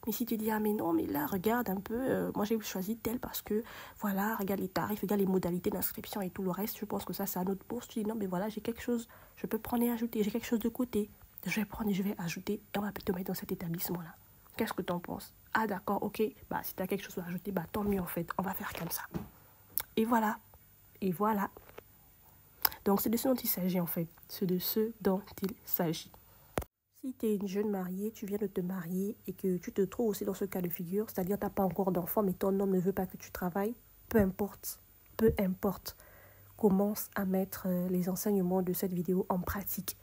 Mais si tu dis, ah mais non, mais là, regarde un peu, moi j'ai choisi tel parce que, voilà, regarde les tarifs, regarde les modalités d'inscription et tout le reste, je pense que ça, c'est à notre bourse. Tu dis, non, mais voilà, j'ai quelque chose, je peux prendre et ajouter, j'ai quelque chose de côté. Je vais prendre et je vais ajouter et on va plutôt mettre dans cet établissement-là. Qu'est-ce que tu en penses? Ah d'accord, ok, bah si tu as quelque chose à ajouter, bah tant mieux en fait, on va faire comme ça. Et voilà, et voilà. Donc c'est de ce dont il s'agit en fait, c'est de ce dont il s'agit. Si tu es une jeune mariée, tu viens de te marier et que tu te trouves aussi dans ce cas de figure, c'est-à-dire tu n'as pas encore d'enfant, mais ton homme ne veut pas que tu travailles, peu importe, commence à mettre les enseignements de cette vidéo en pratique.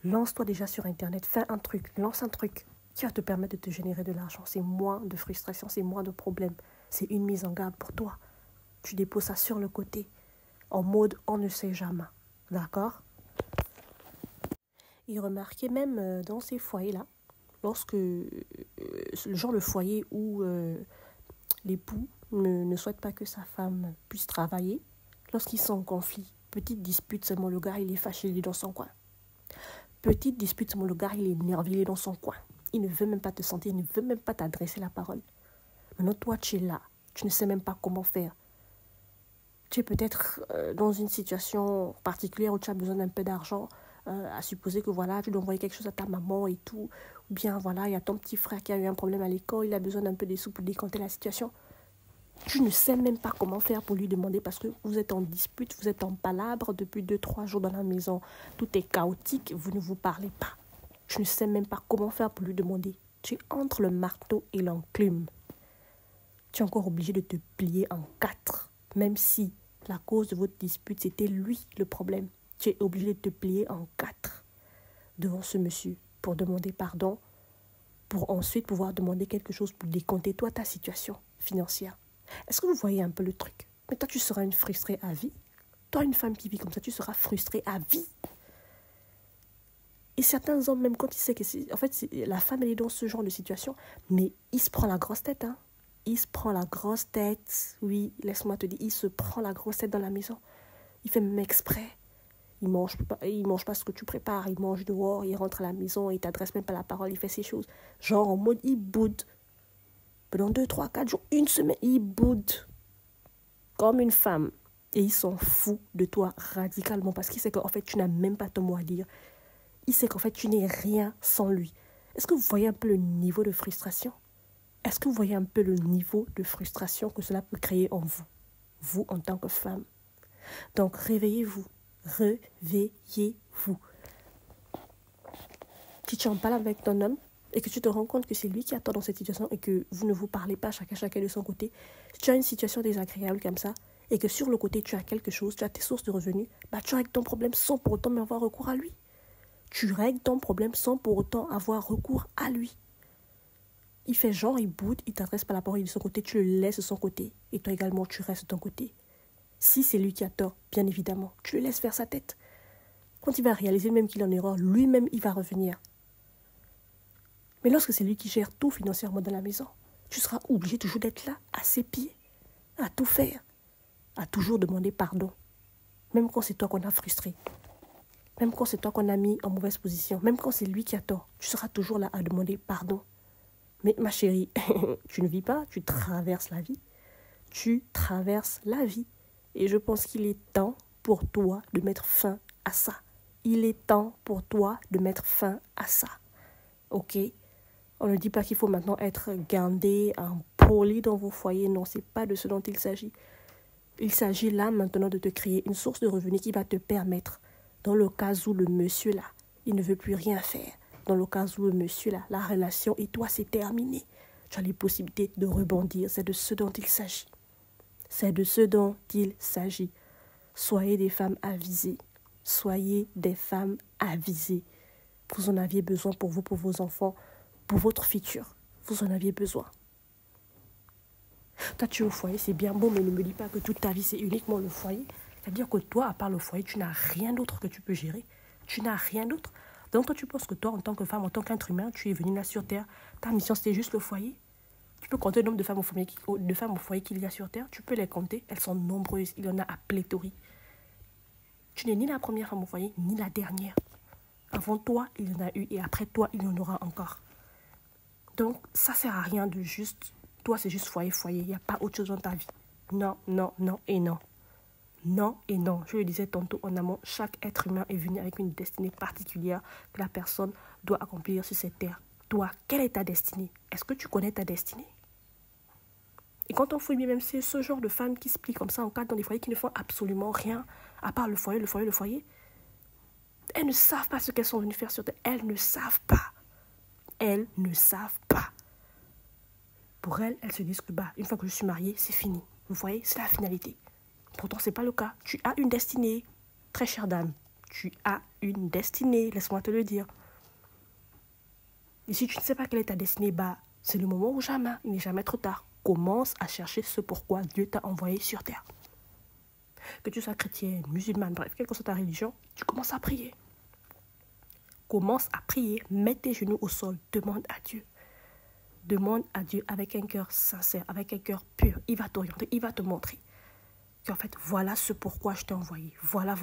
Lance-toi déjà sur Internet, fais un truc, lance un truc qui va te permettre de te générer de l'argent. C'est moins de frustration, c'est moins de problèmes, c'est une mise en garde pour toi. Tu déposes ça sur le côté, en mode on ne sait jamais, d'accord ? Et remarquez même dans ces foyers-là, lorsque le foyer où l'époux ne souhaite pas que sa femme puisse travailler, lorsqu'ils sont en conflit, petite dispute, seulement le gars il est fâché, il est dans son coin. Petite dispute, seulement le gars il est énervé, il est dans son coin. Il ne veut même pas te sentir, il ne veut même pas t'adresser la parole. Maintenant toi tu es là, tu ne sais même pas comment faire. Tu es peut-être dans une situation particulière où tu as besoin d'un peu d'argent, à supposer que voilà, tu dois envoyer quelque chose à ta maman et tout, ou bien voilà, il y a ton petit frère qui a eu un problème à l'école, il a besoin d'un peu de sous pour décanter la situation. Tu ne sais même pas comment faire pour lui demander parce que vous êtes en dispute, vous êtes en palabre depuis 2-3 jours dans la maison. Tout est chaotique, vous ne vous parlez pas. Je ne sais même pas comment faire pour lui demander. Tu es entre le marteau et l'enclume. Tu es encore obligé de te plier en 4, même si la cause de votre dispute, c'était lui le problème. Tu es obligé de te plier en 4 devant ce monsieur pour demander pardon, pour ensuite pouvoir demander quelque chose pour décompter toi ta situation financière. Est-ce que vous voyez un peu le truc? Mais toi, tu seras une frustrée à vie. Toi, une femme qui vit comme ça, tu seras frustrée à vie. Et certains hommes, même quand ils savent que en fait, la femme, elle est dans ce genre de situation, mais il se prend la grosse tête, hein. Il se prend la grosse tête. Oui, laisse-moi te dire, il se prend la grosse tête dans la maison. Il fait même exprès. Il mange pas ce que tu prépares. Il mange dehors, il rentre à la maison, il t'adresse même pas la parole, il fait ses choses. Genre en mode, il boude. Pendant 2, 3, 4 jours, une semaine, il boude. Comme une femme. Et il s'en fout de toi radicalement parce qu'il sait qu'en fait, tu n'as même pas ton mot à dire. Il sait qu'en fait, tu n'es rien sans lui. Est-ce que vous voyez un peu le niveau de frustration? Est-ce que vous voyez un peu le niveau de frustration que cela peut créer en vous? Vous, en tant que femme. Donc, réveillez-vous. Réveillez-vous. Si tu en parles avec ton homme et que tu te rends compte que c'est lui qui a tort dans cette situation et que vous ne vous parlez pas chacun de son côté, si tu as une situation désagréable comme ça et que sur le côté tu as quelque chose, tu as tes sources de revenus, bah tu règles ton problème sans pour autant avoir recours à lui. Tu règles ton problème sans pour autant avoir recours à lui. Il fait genre, il boude, il t'adresse pas la parole de son côté, tu le laisses de son côté. Et toi également, tu restes de ton côté. Si c'est lui qui a tort, bien évidemment, tu le laisses faire sa tête. Quand il va réaliser même qu'il est en erreur, lui-même, il va revenir. Mais lorsque c'est lui qui gère tout financièrement dans la maison, tu seras obligé toujours d'être là, à ses pieds, à tout faire, à toujours demander pardon. Même quand c'est toi qu'on a frustré, même quand c'est toi qu'on a mis en mauvaise position, même quand c'est lui qui a tort, tu seras toujours là à demander pardon. Mais ma chérie, tu ne vis pas, tu traverses la vie. Tu traverses la vie. Et je pense qu'il est temps pour toi de mettre fin à ça. Il est temps pour toi de mettre fin à ça. Ok? On ne dit pas qu'il faut maintenant être gardé, poli dans vos foyers. Non, ce n'est pas de ce dont il s'agit. Il s'agit là maintenant de te créer une source de revenus qui va te permettre, dans le cas où le monsieur là, il ne veut plus rien faire, dans le cas où le monsieur là, la relation et toi c'est terminé, tu as les possibilités de rebondir. C'est de ce dont il s'agit. C'est de ce dont il s'agit. Soyez des femmes avisées. Soyez des femmes avisées. Vous en aviez besoin pour vous, pour vos enfants, pour votre futur. Vous en aviez besoin. Toi, tu es au foyer, c'est bien beau, mais ne me dis pas que toute ta vie, c'est uniquement le foyer. C'est-à-dire que toi, à part le foyer, tu n'as rien d'autre que tu peux gérer. Tu n'as rien d'autre. Donc, toi, tu penses que toi, en tant que femme, en tant qu'être humain, tu es venu là sur Terre. Ta mission, c'était juste le foyer. Tu peux compter le nombre de femmes au foyer qu'il y a sur Terre. Tu peux les compter. Elles sont nombreuses. Il y en a à pléthorie. Tu n'es ni la première femme au foyer, ni la dernière. Avant toi, il y en a eu. Et après toi, il y en aura encore. Donc, ça ne sert à rien de juste... Toi, c'est juste foyer, foyer. Il n'y a pas autre chose dans ta vie. Non, non, non et non. Non et non. Je le disais tantôt en amont, chaque être humain est venu avec une destinée particulière que la personne doit accomplir sur cette terre. Toi, quelle est ta destinée? Est-ce que tu connais ta destinée? Et quand on fouille, même c'est ce genre de femmes qui se plient comme ça en cadre dans des foyers qui ne font absolument rien, à part le foyer, le foyer, le foyer. Elles ne savent pas ce qu'elles sont venues faire sur terre. Elles ne savent pas. Elles ne savent pas. Pour elles se disent que une fois que je suis mariée, c'est fini. Vous voyez, c'est la finalité. Pourtant, ce n'est pas le cas. Tu as une destinée, très chère dame. Tu as une destinée, laisse-moi te le dire. Et si tu ne sais pas quelle est ta destinée, c'est le moment ou jamais. Il n'est jamais trop tard. Commence à chercher ce pourquoi Dieu t'a envoyé sur terre. Que tu sois chrétienne, musulmane, bref, quelle que soit ta religion, tu commences à prier. Commence à prier, mets tes genoux au sol, demande à Dieu. Demande à Dieu avec un cœur sincère, avec un cœur pur. Il va t'orienter, il va te montrer qu'en fait, voilà ce pourquoi je t'ai envoyé. Voilà.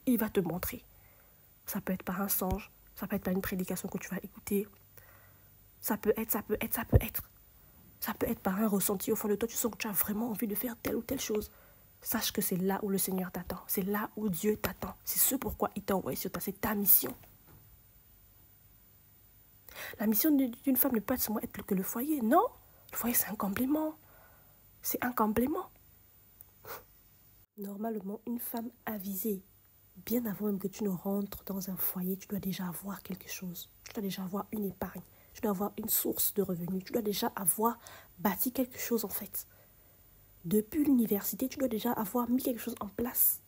Il va te montrer. Ça peut être par un songe, ça peut être par une prédication que tu vas écouter. Ça peut être. Ça peut être par un ressenti au fond de toi. Tu sens que tu as vraiment envie de faire telle ou telle chose. Sache que c'est là où le Seigneur t'attend. C'est là où Dieu t'attend. C'est ce pourquoi il t'a envoyé sur terre. C'est ta mission. La mission d'une femme ne peut pas seulement être que le foyer. Non, le foyer, c'est un complément. C'est un complément. Normalement, une femme avisée, bien avant même que tu ne rentres dans un foyer, tu dois déjà avoir quelque chose. Tu dois déjà avoir une épargne. Tu dois avoir une source de revenus. Tu dois déjà avoir bâti quelque chose en fait. Depuis l'université, tu dois déjà avoir mis quelque chose en place.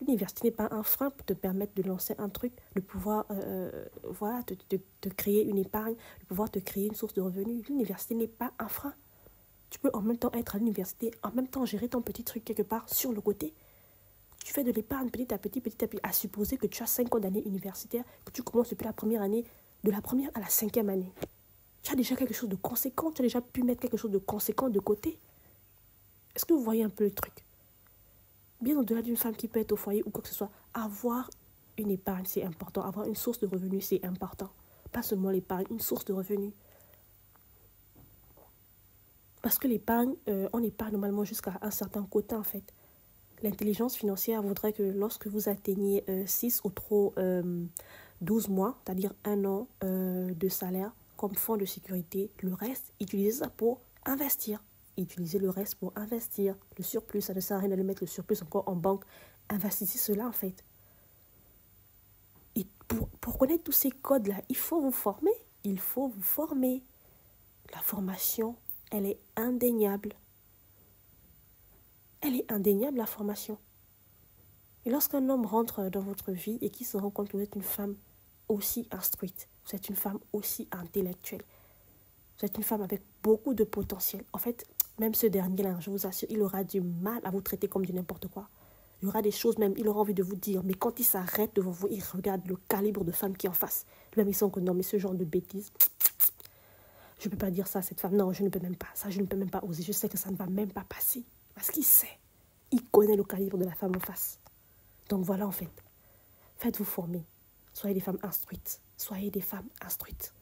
L'université n'est pas un frein pour te permettre de lancer un truc, de pouvoir te créer une épargne, de pouvoir te créer une source de revenus. L'université n'est pas un frein. Tu peux en même temps être à l'université, en même temps gérer ton petit truc quelque part sur le côté. Tu fais de l'épargne petit à petit, à supposer que tu as 5 ans d'année universitaire, que tu commences depuis la première année, de la première à la 5e année. Tu as déjà quelque chose de conséquent, tu as déjà pu mettre quelque chose de conséquent de côté. Est-ce que vous voyez un peu le truc? Bien au-delà d'une femme qui peut être au foyer ou quoi que ce soit, avoir une épargne, c'est important. Avoir une source de revenus, c'est important. Pas seulement l'épargne, une source de revenus. Parce que l'épargne, on épargne normalement jusqu'à un certain quota en fait. L'intelligence financière voudrait que lorsque vous atteignez 6 ou trop 12 mois, c'est-à-dire 1 an de salaire comme fonds de sécurité, le reste, utilisez ça pour investir. Utilisez le reste pour investir. Le surplus, ça ne sert à rien d'aller mettre le surplus encore en banque. Investissez cela en fait. Et pour connaître tous ces codes-là, il faut vous former. Il faut vous former. La formation, elle est indéniable. Elle est indéniable, la formation. Et lorsqu'un homme rentre dans votre vie et qu'il se rend compte que vous êtes une femme aussi instruite, vous êtes une femme aussi intellectuelle, vous êtes une femme avec beaucoup de potentiel. En fait, même ce dernier-là, je vous assure, il aura du mal à vous traiter comme du n'importe quoi. Il y aura des choses même, il aura envie de vous dire, mais quand il s'arrête devant vous, il regarde le calibre de femme qui est en face. Même ils sont que non, mais ce genre de bêtises, je ne peux pas dire ça à cette femme. Non, je ne peux même pas. Ça, je ne peux même pas oser. Je sais que ça ne va même pas passer. Parce qu'il sait. Il connaît le calibre de la femme en face. Donc voilà en fait. Faites-vous former. Soyez des femmes instruites. Soyez des femmes instruites.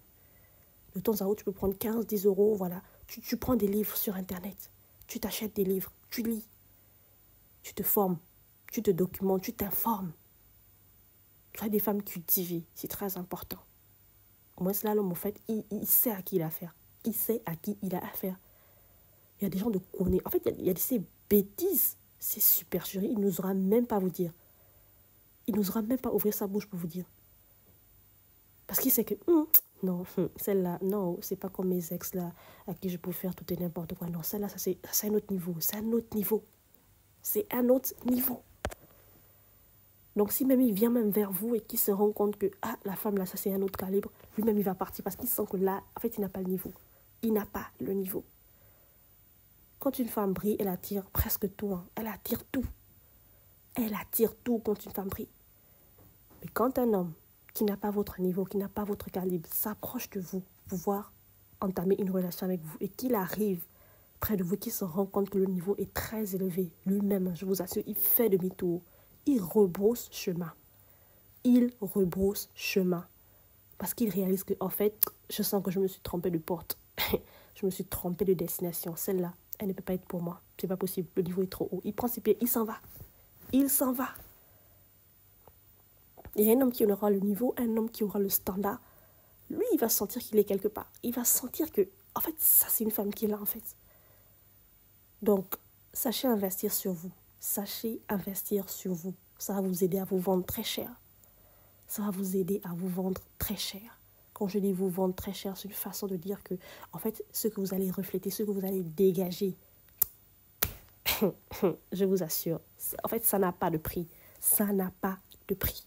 De temps à autre, tu peux prendre 15, 10 euros. Voilà. Tu prends des livres sur Internet. Tu t'achètes des livres. Tu lis. Tu te formes. Tu te documentes. Tu t'informes. Soyez des femmes cultivées. C'est très important. Au moins, là, l'homme, en fait, il sait à qui il a affaire. Il sait à qui il a affaire. Il y a des gens de connaître. En fait, il y a ces bêtises. C'est super sûr. Il n'osera même pas vous dire. Il n'osera même pas ouvrir sa bouche pour vous dire. Parce qu'il sait que, non, celle-là, non, c'est pas comme mes ex, là, à qui je peux faire tout et n'importe quoi. Non, celle-là, ça, c'est un autre niveau. C'est un autre niveau. C'est un autre niveau. Donc, si même il vient même vers vous et qu'il se rend compte que, la femme, là, ça, c'est un autre calibre, lui-même, il va partir parce qu'il sent que là, en fait, il n'a pas le niveau. Il n'a pas le niveau. Quand une femme brille, elle attire presque tout. Hein. Elle attire tout. Elle attire tout quand une femme brille. Mais quand un homme qui n'a pas votre niveau, qui n'a pas votre calibre, s'approche de vous, pouvoir entamer une relation avec vous et qu'il arrive près de vous, qu'il se rend compte que le niveau est très élevé, lui-même, je vous assure, il fait demi-tour. Il rebrousse chemin. Il rebrousse chemin. Parce qu'il réalise que, en fait, je sens que je me suis trompée de porte. Je me suis trompée de destination. Celle-là, elle ne peut pas être pour moi. C'est pas possible. Le niveau est trop haut. Il prend ses pieds, il s'en va. Il s'en va. Il y a un homme qui aura le niveau, un homme qui aura le standard. Lui, il va sentir qu'il est quelque part. Il va sentir que, en fait, ça, c'est une femme qui est là, en fait. Donc, sachez investir sur vous. Sachez investir sur vous. Ça va vous aider à vous vendre très cher. Ça va vous aider à vous vendre très cher. Quand je dis vous vendre très cher, c'est une façon de dire que, en fait, ce que vous allez refléter, ce que vous allez dégager, je vous assure, en fait, ça n'a pas de prix. Ça n'a pas de prix.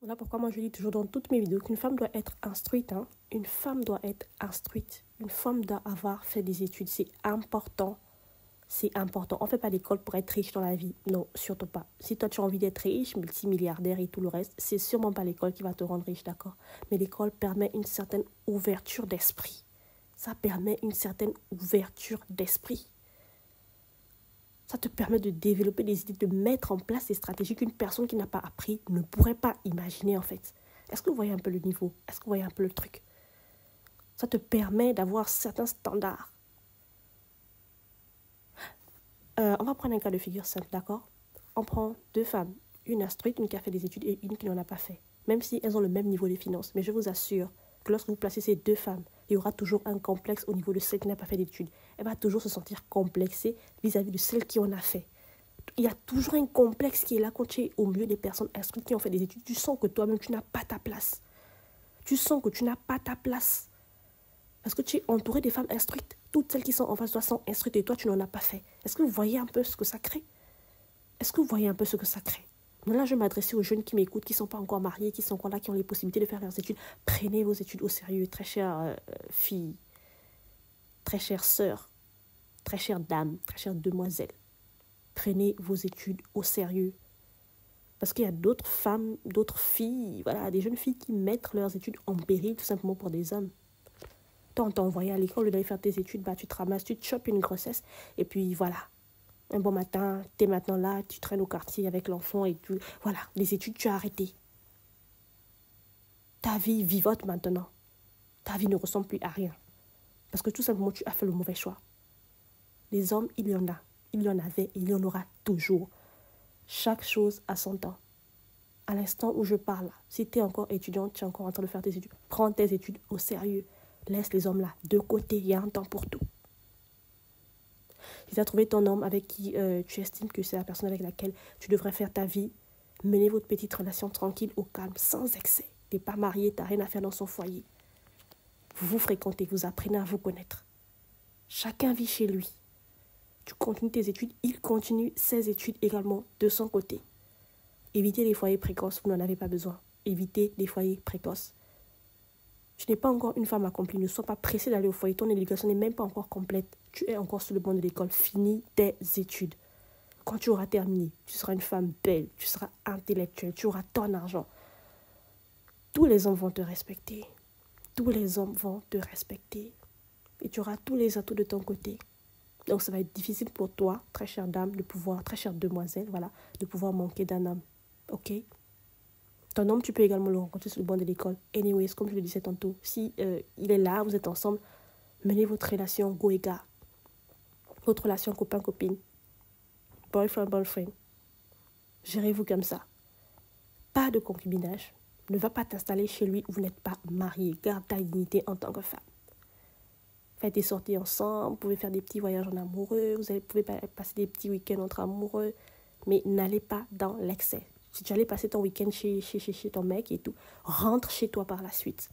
Voilà pourquoi moi je dis toujours dans toutes mes vidéos qu'une femme doit être instruite. Hein. Une femme doit être instruite. Une femme doit avoir fait des études. C'est important. C'est important. On ne fait pas l'école pour être riche dans la vie. Non, surtout pas. Si toi tu as envie d'être riche, multimilliardaire et tout le reste, c'est sûrement pas l'école qui va te rendre riche, d'accord? Mais l'école permet une certaine ouverture d'esprit. Ça permet une certaine ouverture d'esprit. Ça te permet de développer des idées, de mettre en place des stratégies qu'une personne qui n'a pas appris ne pourrait pas imaginer en fait. Est-ce que vous voyez un peu le niveau? Est-ce que vous voyez un peu le truc? Ça te permet d'avoir certains standards. On va prendre un cas de figure simple, d'accord? On prend deux femmes, une instruite, une qui a fait des études et une qui n'en a pas fait. Même si elles ont le même niveau de finances. Mais je vous assure que lorsque vous placez ces deux femmes, il y aura toujours un complexe au niveau de celle qui n'a pas fait d'études. Elle va toujours se sentir complexée vis-à-vis de celle qui en a fait. Il y a toujours un complexe qui est là quand tu es au milieu des personnes instruites qui ont fait des études. Tu sens que toi-même, tu n'as pas ta place. Tu sens que tu n'as pas ta place. Parce que tu es entouré des femmes instruites. Toutes celles qui sont en face de toi sont instruites et toi, tu n'en as pas fait. Est-ce que vous voyez un peu ce que ça crée? Est-ce que vous voyez un peu ce que ça crée? Là, je vais m'adresser aux jeunes qui m'écoutent, qui ne sont pas encore mariés, qui sont encore là, qui ont les possibilités de faire leurs études. Prenez vos études au sérieux, très chère fille, très chère sœur, très chère dame, très chère demoiselle. Prenez vos études au sérieux. Parce qu'il y a d'autres femmes, d'autres filles, voilà, des jeunes filles qui mettent leurs études en péril tout simplement pour des hommes. Toi, on t'a envoyé à l'école, d'aller faire tes études, tu te ramasses, tu te chopes une grossesse, et puis voilà. Un bon matin, tu es maintenant là, tu traînes au quartier avec l'enfant et tout. Voilà, les études, tu as arrêté. Ta vie vivote maintenant. Ta vie ne ressemble plus à rien. Parce que tout simplement, tu as fait le mauvais choix. Les hommes, il y en a. Il y en avait et il y en aura toujours. Chaque chose a son temps. À l'instant où je parle, si tu es encore étudiante, tu es encore en train de faire tes études, prends tes études au sérieux. Laisse les hommes là de côté, il y a un temps pour tout. Si tu as trouvé ton homme avec qui tu estimes que c'est la personne avec laquelle tu devrais faire ta vie, menez votre petite relation tranquille, au calme, sans excès. Tu n'es pas marié, tu n'as rien à faire dans son foyer. Vous vous fréquentez, vous apprenez à vous connaître. Chacun vit chez lui. Tu continues tes études, il continue ses études également de son côté. Évitez les foyers précoces, vous n'en avez pas besoin. Évitez les foyers précoces. Tu n'es pas encore une femme accomplie, ne sois pas pressée d'aller au foyer, ton éducation n'est même pas encore complète. Tu es encore sur le banc de l'école, finis tes études. Quand tu auras terminé, tu seras une femme belle, tu seras intellectuelle, tu auras ton argent. Tous les hommes vont te respecter. Tous les hommes vont te respecter. Et tu auras tous les atouts de ton côté. Donc ça va être difficile pour toi, très chère dame, de pouvoir, très chère demoiselle, voilà, de pouvoir manquer d'un homme. Ok? Ton homme, tu peux également le rencontrer sur le banc de l'école. Anyways, comme je le disais tantôt, si il est là, vous êtes ensemble, menez votre relation go et gars. Votre relation copain-copine. Boyfriend-boyfriend. Gérez-vous comme ça. Pas de concubinage. Ne va pas t'installer chez lui où vous n'êtes pas marié. Garde ta dignité en tant que femme. Faites des sorties ensemble, vous pouvez faire des petits voyages en amoureux, pouvez passer des petits week-ends entre amoureux, mais n'allez pas dans l'excès. Si tu allais passer ton week-end chez ton mec et tout, rentre chez toi par la suite.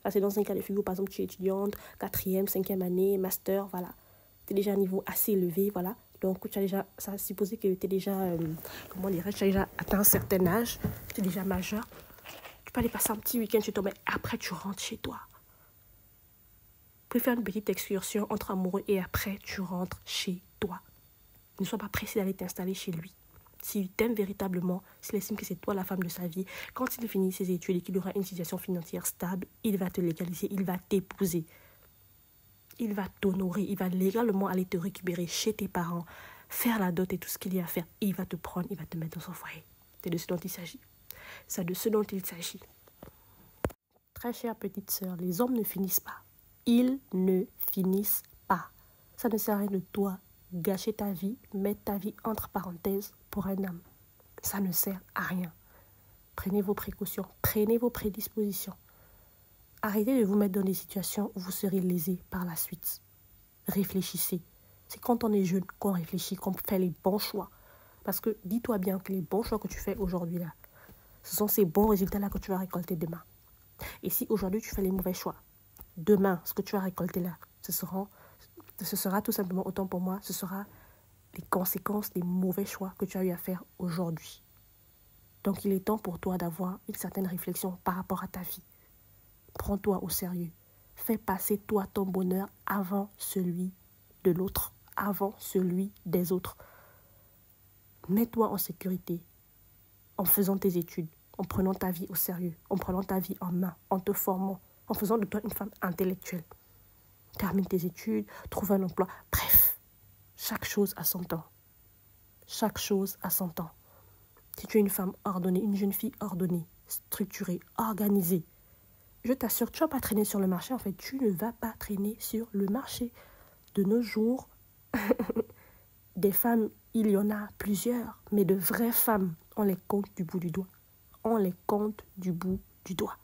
Ça, c'est dans un cas de figure, par exemple, tu es étudiante, 4e, 5e année, master, voilà. Tu es déjà à un niveau assez élevé, voilà. Donc, tu as déjà, ça va supposer que tu es déjà, tu as déjà atteint un certain âge, tu es déjà majeur. Tu peux aller passer un petit week-end chez ton mec, après tu rentres chez toi. Vous pouvez faire une petite excursion entre amoureux et après, tu rentres chez toi. Ne sois pas pressé d'aller t'installer chez lui. S'il t'aime véritablement, s'il estime que c'est toi la femme de sa vie, quand il finit ses études et qu'il aura une situation financière stable, il va te légaliser, il va t'épouser. Il va t'honorer, il va légalement aller te récupérer chez tes parents, faire la dot et tout ce qu'il y a à faire. Et il va te prendre, il va te mettre dans son foyer. C'est de ce dont il s'agit. C'est de ce dont il s'agit. Très chère petite sœur, les hommes ne finissent pas. Ils ne finissent pas. Ça ne sert à rien de toi gâcher ta vie, mettre ta vie entre parenthèses pour un homme. Ça ne sert à rien. Prenez vos précautions, prenez vos prédispositions. Arrêtez de vous mettre dans des situations où vous serez lésés par la suite. Réfléchissez. C'est quand on est jeune qu'on réfléchit, qu'on fait les bons choix. Parce que dis-toi bien que les bons choix que tu fais aujourd'hui là, ce sont ces bons résultats là que tu vas récolter demain. Et si aujourd'hui tu fais les mauvais choix, demain, ce que tu vas récolter là, ce sera tout simplement, autant pour moi, ce sera les conséquences des mauvais choix que tu as eu à faire aujourd'hui. Donc, il est temps pour toi d'avoir une certaine réflexion par rapport à ta vie. Prends-toi au sérieux. Fais passer toi ton bonheur avant celui de l'autre, avant celui des autres. Mets-toi en sécurité en faisant tes études, en prenant ta vie au sérieux, en prenant ta vie en main, en te formant, en faisant de toi une femme intellectuelle. Termine tes études, trouve un emploi. Bref, chaque chose a son temps. Chaque chose a son temps. Si tu es une femme ordonnée, une jeune fille ordonnée, structurée, organisée, je t'assure, tu ne vas pas traîner sur le marché. En fait, tu ne vas pas traîner sur le marché. De nos jours, des femmes, il y en a plusieurs, mais de vraies femmes, on les compte du bout du doigt. On les compte du bout du doigt.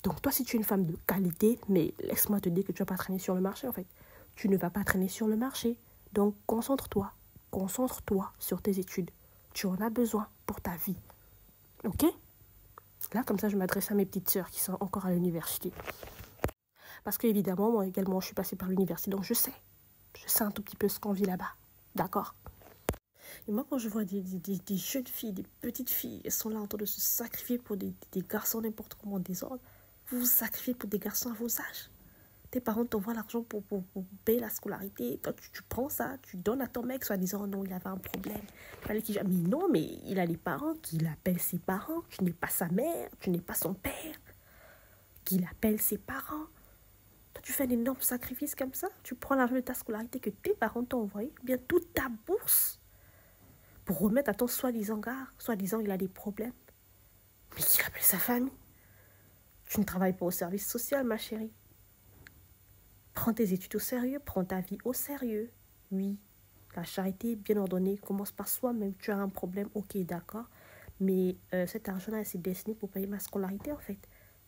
Donc toi, si tu es une femme de qualité, mais laisse-moi te dire que tu ne vas pas traîner sur le marché, en fait. Tu ne vas pas traîner sur le marché. Donc concentre-toi sur tes études. Tu en as besoin pour ta vie. Ok? Là, comme ça, je m'adresse à mes petites sœurs qui sont encore à l'université. Parce qu'évidemment, moi également, je suis passée par l'université, donc je sais un tout petit peu ce qu'on vit là-bas. D'accord? Et moi, quand je vois des jeunes filles, des petites filles, elles sont là en train de se sacrifier pour des garçons n'importe comment désordre. Vous vous sacrifiez pour des garçons à vos âges. Tes parents t'envoient l'argent pour payer la scolarité. Toi, tu prends ça, tu donnes à ton mec, soit disant non, il avait un problème. Mais non, mais il a les parents qu'il appelle ses parents. Tu n'es pas sa mère, tu n'es pas son père. Qu'il appelle ses parents. Toi, tu fais un énorme sacrifice comme ça. Tu prends l'argent de ta scolarité que tes parents t'ont envoyé, bien toute ta bourse, pour remettre à ton soi-disant gars, soi-disant il a des problèmes. Mais qu'il appelle sa famille. Tu ne travailles pas au service social, ma chérie. Prends tes études au sérieux, prends ta vie au sérieux. Oui, la charité bien ordonnée commence par soi-même. Tu as un problème, ok, d'accord. Mais cet argent-là, c'est destiné pour payer ma scolarité, en fait.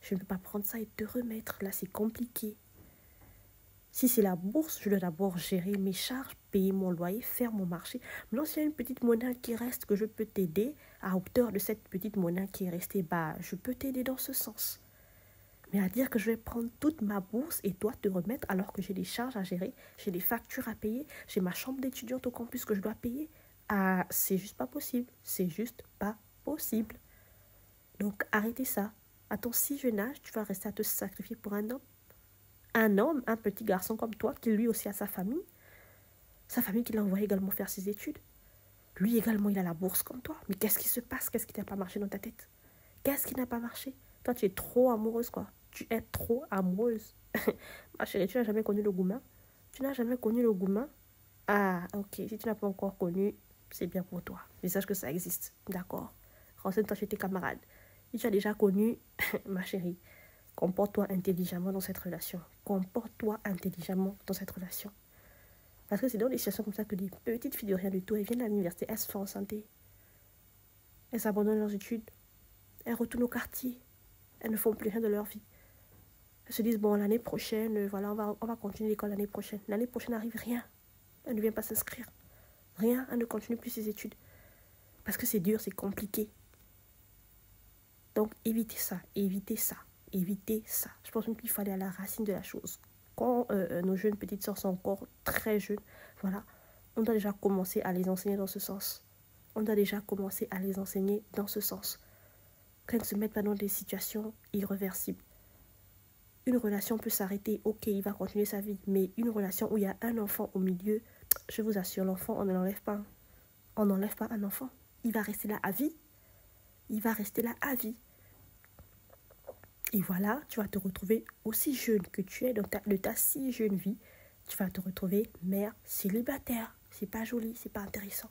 Je ne peux pas prendre ça et te remettre. Là, c'est compliqué. Si c'est la bourse, je dois d'abord gérer mes charges, payer mon loyer, faire mon marché. Maintenant, s'il y a une petite monnaie qui reste, que je peux t'aider, à hauteur de cette petite monnaie qui est restée, bah, je peux t'aider dans ce sens. Mais à dire que je vais prendre toute ma bourse et toi te remettre alors que j'ai des charges à gérer, j'ai des factures à payer, j'ai ma chambre d'étudiante au campus que je dois payer. Ah, c'est juste pas possible. C'est juste pas possible. Donc arrêtez ça. À ton si jeune âge, tu vas rester à te sacrifier pour un homme. Un homme, un petit garçon comme toi, qui lui aussi a sa famille qui l'envoie également faire ses études. Lui également, il a la bourse comme toi. Mais qu'est-ce qui se passe? Qu'est-ce qui n'a pas marché dans ta tête? Qu'est-ce qui n'a pas marché? Toi, tu es trop amoureuse, quoi. Tu es trop amoureuse. Ma chérie, tu n'as jamais connu le gourmand? Tu n'as jamais connu le gourmand? Ah, ok. Si tu n'as pas encore connu, c'est bien pour toi. Mais sache que ça existe. D'accord? Renseigne-toi chez tes camarades. Si tu as déjà connu, ma chérie, comporte-toi intelligemment dans cette relation. Comporte-toi intelligemment dans cette relation. Parce que c'est dans des situations comme ça que des petites filles de rien du tout, elles viennent à l'université, elles se font en santé. Elles abandonnent leurs études. Elles retournent au quartier. Elles ne font plus rien de leur vie. Elles se disent, bon, l'année prochaine, voilà, on va continuer l'école l'année prochaine. L'année prochaine n'arrive rien. Elle ne vient pas s'inscrire. Rien, elle ne continue plus ses études. Parce que c'est dur, c'est compliqué. Donc, évitez ça, évitez ça, évitez ça. Je pense même qu'il faut aller à la racine de la chose. Quand nos jeunes petites sœurs sont encore très jeunes, voilà, on doit déjà commencer à les enseigner dans ce sens. On doit déjà commencer à les enseigner dans ce sens. Qu'elles ne se mettent pas dans des situations irréversibles. Une relation peut s'arrêter, ok, il va continuer sa vie. Mais une relation où il y a un enfant au milieu, je vous assure, l'enfant, on ne l'enlève pas. On n'enlève pas un enfant. Il va rester là à vie. Il va rester là à vie. Et voilà, tu vas te retrouver aussi jeune que tu es de ta si jeune vie. Tu vas te retrouver mère célibataire. C'est pas joli, c'est pas intéressant.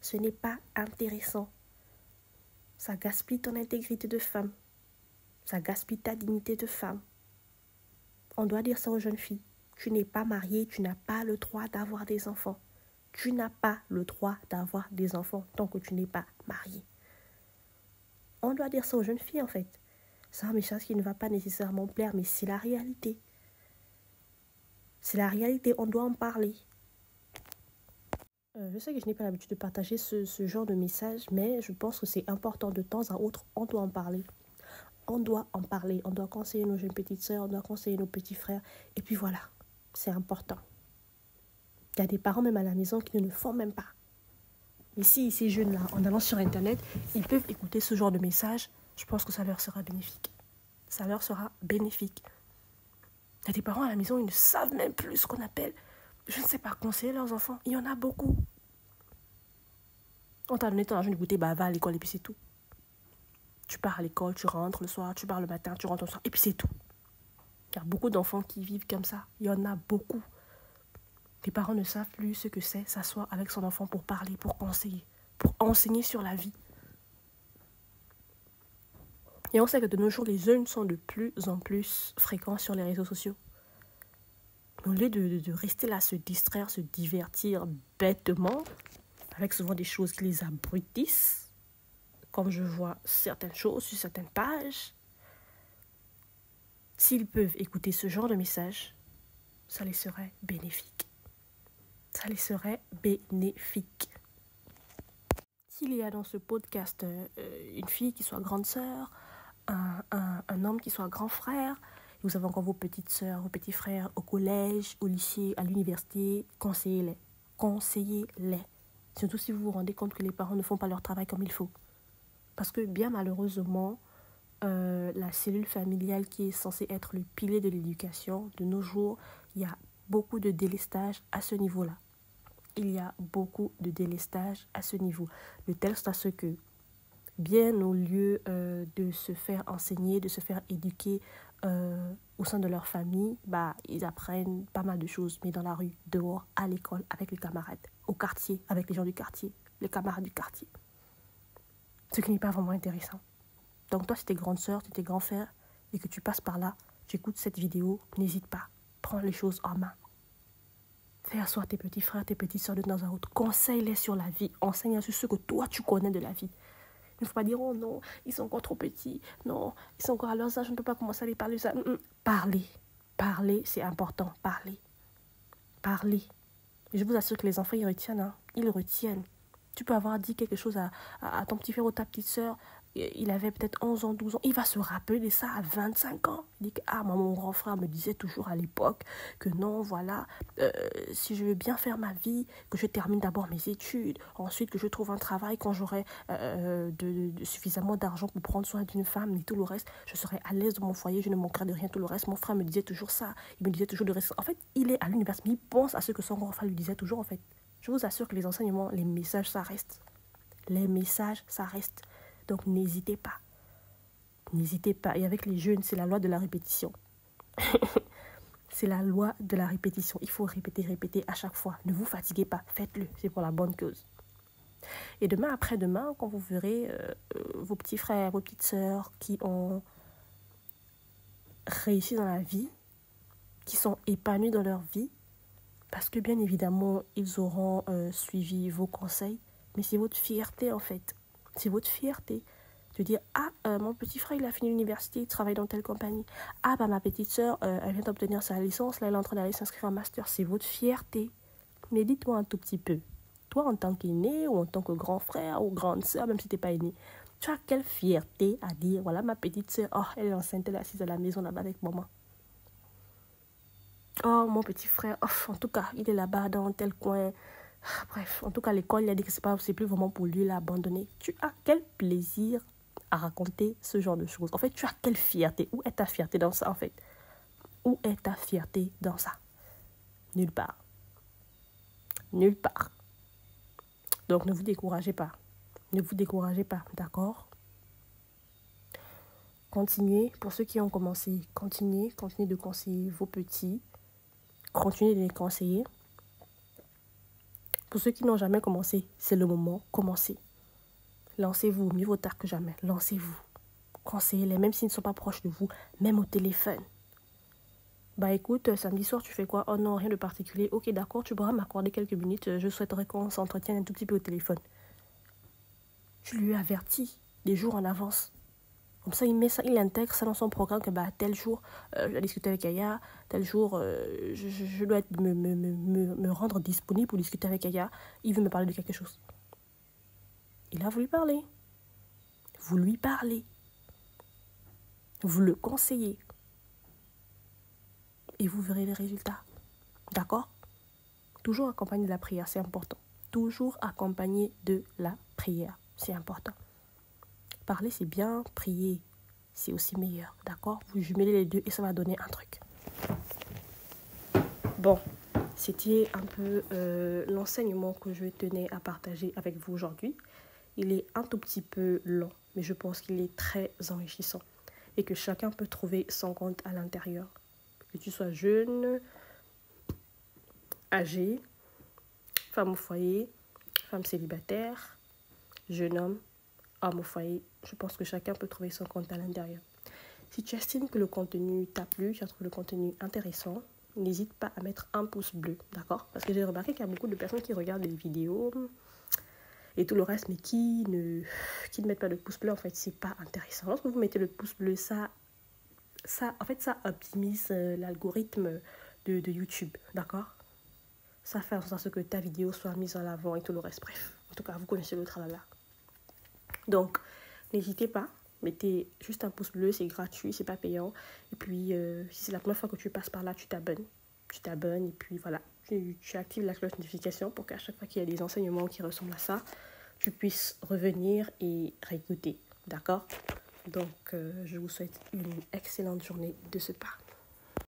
Ce n'est pas intéressant. Ça gaspille ton intégrité de femme. Ça gaspille ta dignité de femme. On doit dire ça aux jeunes filles. Tu n'es pas mariée, tu n'as pas le droit d'avoir des enfants. Tu n'as pas le droit d'avoir des enfants tant que tu n'es pas mariée. On doit dire ça aux jeunes filles en fait. C'est un message qui ne va pas nécessairement plaire, mais c'est la réalité. C'est la réalité, on doit en parler. Je sais que je n'ai pas l'habitude de partager ce genre de message, mais je pense que c'est important de temps à autre, on doit en parler. On doit en parler, on doit conseiller nos jeunes petites sœurs, on doit conseiller nos petits frères. Et puis voilà, c'est important. Il y a des parents même à la maison qui ne le font même pas. Mais si ces jeunes-là, en allant sur Internet, ils peuvent écouter ce genre de message, je pense que ça leur sera bénéfique. Ça leur sera bénéfique. Il y a des parents à la maison, ils ne savent même plus ce qu'on appelle, je ne sais pas, conseiller leurs enfants. Il y en a beaucoup. On t'a donné ton argent d'écouter, bah va à l'école et puis c'est tout. Tu pars à l'école, tu rentres le soir, tu pars le matin, tu rentres le soir et puis c'est tout. Il y a beaucoup d'enfants qui vivent comme ça. Il y en a beaucoup. Les parents ne savent plus ce que c'est s'asseoir avec son enfant pour parler, pour conseiller, pour enseigner sur la vie. Et on sait que de nos jours, les jeunes sont de plus en plus fréquents sur les réseaux sociaux. Mais au lieu de rester là, se distraire, se divertir bêtement, avec souvent des choses qui les abrutissent, comme je vois certaines choses sur certaines pages, s'ils peuvent écouter ce genre de message, ça les serait bénéfique. Ça les serait bénéfique. S'il y a dans ce podcast une fille qui soit grande sœur, un homme qui soit grand frère, vous avez encore vos petites sœurs, vos petits frères au collège, au lycée, à l'université, conseillez-les. Conseillez-les. Surtout si vous vous rendez compte que les parents ne font pas leur travail comme il faut. Parce que bien malheureusement, la cellule familiale qui est censée être le pilier de l'éducation, de nos jours, il y a beaucoup de délestage à ce niveau-là. Il y a beaucoup de délestage à ce niveau. De telle sorte à ce que, bien au lieu de se faire enseigner, de se faire éduquer au sein de leur famille, ils apprennent pas mal de choses, mais dans la rue, dehors, à l'école, avec les camarades, au quartier, avec les gens du quartier, les camarades du quartier. Ce qui n'est pas vraiment intéressant. Donc toi, si t'es grande sœur, si t'es grand frère, et que tu passes par là, tu écoutes cette vidéo, n'hésite pas, prends les choses en main. Fais asseoir tes petits frères, tes petites sœurs de temps à autre. Conseille-les sur la vie. Enseigne-les sur ce que toi, tu connais de la vie. Il ne faut pas dire, oh non, ils sont encore trop petits. Non, ils sont encore à leur âge, je ne peux pas commencer à les parler de ça. Parlez. Parlez, c'est important. Parlez. Parlez. Et je vous assure que les enfants, ils retiennent. Hein. Ils retiennent. Tu peux avoir dit quelque chose à ton petit frère ou ta petite sœur. Il avait peut-être 11 ans, 12 ans. Il va se rappeler de ça à 25 ans. Il dit que, moi, mon grand frère me disait toujours à l'époque que non, voilà, si je veux bien faire ma vie, que je termine d'abord mes études, ensuite que je trouve un travail quand j'aurai suffisamment d'argent pour prendre soin d'une femme et tout le reste, je serai à l'aise dans mon foyer, je ne manquerai de rien, tout le reste. Mon frère me disait toujours ça. Il me disait toujours de rester. En fait, il est à l'université, mais il pense à ce que son grand frère lui disait toujours, en fait. Je vous assure que les enseignements, les messages, ça reste. Les messages, ça reste. Donc, n'hésitez pas. N'hésitez pas. Et avec les jeunes, c'est la loi de la répétition. C'est la loi de la répétition. Il faut répéter, répéter à chaque fois. Ne vous fatiguez pas. Faites-le. C'est pour la bonne cause. Et demain, après-demain, quand vous verrez vos petits frères, vos petites sœurs qui ont réussi dans la vie, qui sont épanouis dans leur vie, parce que bien évidemment, ils auront suivi vos conseils, mais c'est votre fierté en fait. C'est votre fierté Te dire, ah, mon petit frère, il a fini l'université, il travaille dans telle compagnie. Ah, bah, ma petite sœur, elle vient d'obtenir sa licence, là, elle est en train d'aller s'inscrire en master. C'est votre fierté. Mais dis-toi un tout petit peu. Toi, en tant qu'aîné ou en tant que grand frère ou grande sœur, même si tu n'es pas aîné, tu as quelle fierté à dire, voilà, ma petite sœur, oh, elle est enceinte, elle est assise à la maison là-bas avec maman. Oh, mon petit frère, oh, en tout cas, il est là-bas dans tel coin. Bref, en tout cas, l'école, il a dit que c'est plus vraiment pour lui, il l'a abandonné. Tu as quel plaisir à raconter ce genre de choses? En fait, tu as quelle fierté? Où est ta fierté dans ça, en fait? Où est ta fierté dans ça? Nulle part. Nulle part. Donc, ne vous découragez pas. Ne vous découragez pas, d'accord? Continuez, pour ceux qui ont commencé, continuez de conseiller vos petits. Continuez de les conseiller. Pour ceux qui n'ont jamais commencé, c'est le moment, commencez. Lancez-vous, mieux vaut tard que jamais. Lancez-vous. Conseillez-les, même s'ils ne sont pas proches de vous, même au téléphone. Bah écoute, samedi soir, tu fais quoi? Oh non, rien de particulier. Ok, d'accord, tu pourras m'accorder quelques minutes. Je souhaiterais qu'on s'entretienne un tout petit peu au téléphone. Tu lui avertis des jours en avance. Comme ça, il intègre ça dans son programme que bah, tel jour, je dois discuter avec Aya, tel jour, je dois me rendre disponible pour discuter avec Aya. Il veut me parler de quelque chose. Et là, vous lui parlez. Vous lui parlez. Vous le conseillez. Et vous verrez les résultats. D'accord? Toujours accompagné de la prière, c'est important. Toujours accompagné de la prière, c'est important. Parler, c'est bien. Prier, c'est aussi meilleur. D'accord? Vous jumelez les deux et ça va donner un truc. Bon, c'était un peu l'enseignement que je tenais à partager avec vous aujourd'hui. Il est un tout petit peu long, mais je pense qu'il est très enrichissant. Et que chacun peut trouver son compte à l'intérieur. Que tu sois jeune, âgé, femme au foyer, femme célibataire, jeune homme, homme au foyer. Je pense que chacun peut trouver son compte à l'intérieur. Si tu estimes que le contenu t'a plu, tu as trouvé le contenu intéressant, n'hésite pas à mettre un pouce bleu, d'accord? Parce que j'ai remarqué qu'il y a beaucoup de personnes qui regardent les vidéos et tout le reste, mais qui ne mettent pas de pouce bleu. En fait, c'est pas intéressant. Lorsque vous mettez le pouce bleu, ça optimise l'algorithme de YouTube, d'accord? Ça fait en sorte que ta vidéo soit mise en avant et tout le reste. Bref, en tout cas, vous connaissez le tralala. Donc, n'hésitez pas. Mettez juste un pouce bleu, c'est gratuit, c'est pas payant. Et puis, si c'est la première fois que tu passes par là, tu t'abonnes. Tu t'abonnes et puis voilà. Tu actives la cloche de notification pour qu'à chaque fois qu'il y a des enseignements qui ressemblent à ça, tu puisses revenir et réécouter. D'accord? Donc, je vous souhaite une excellente journée de ce pas.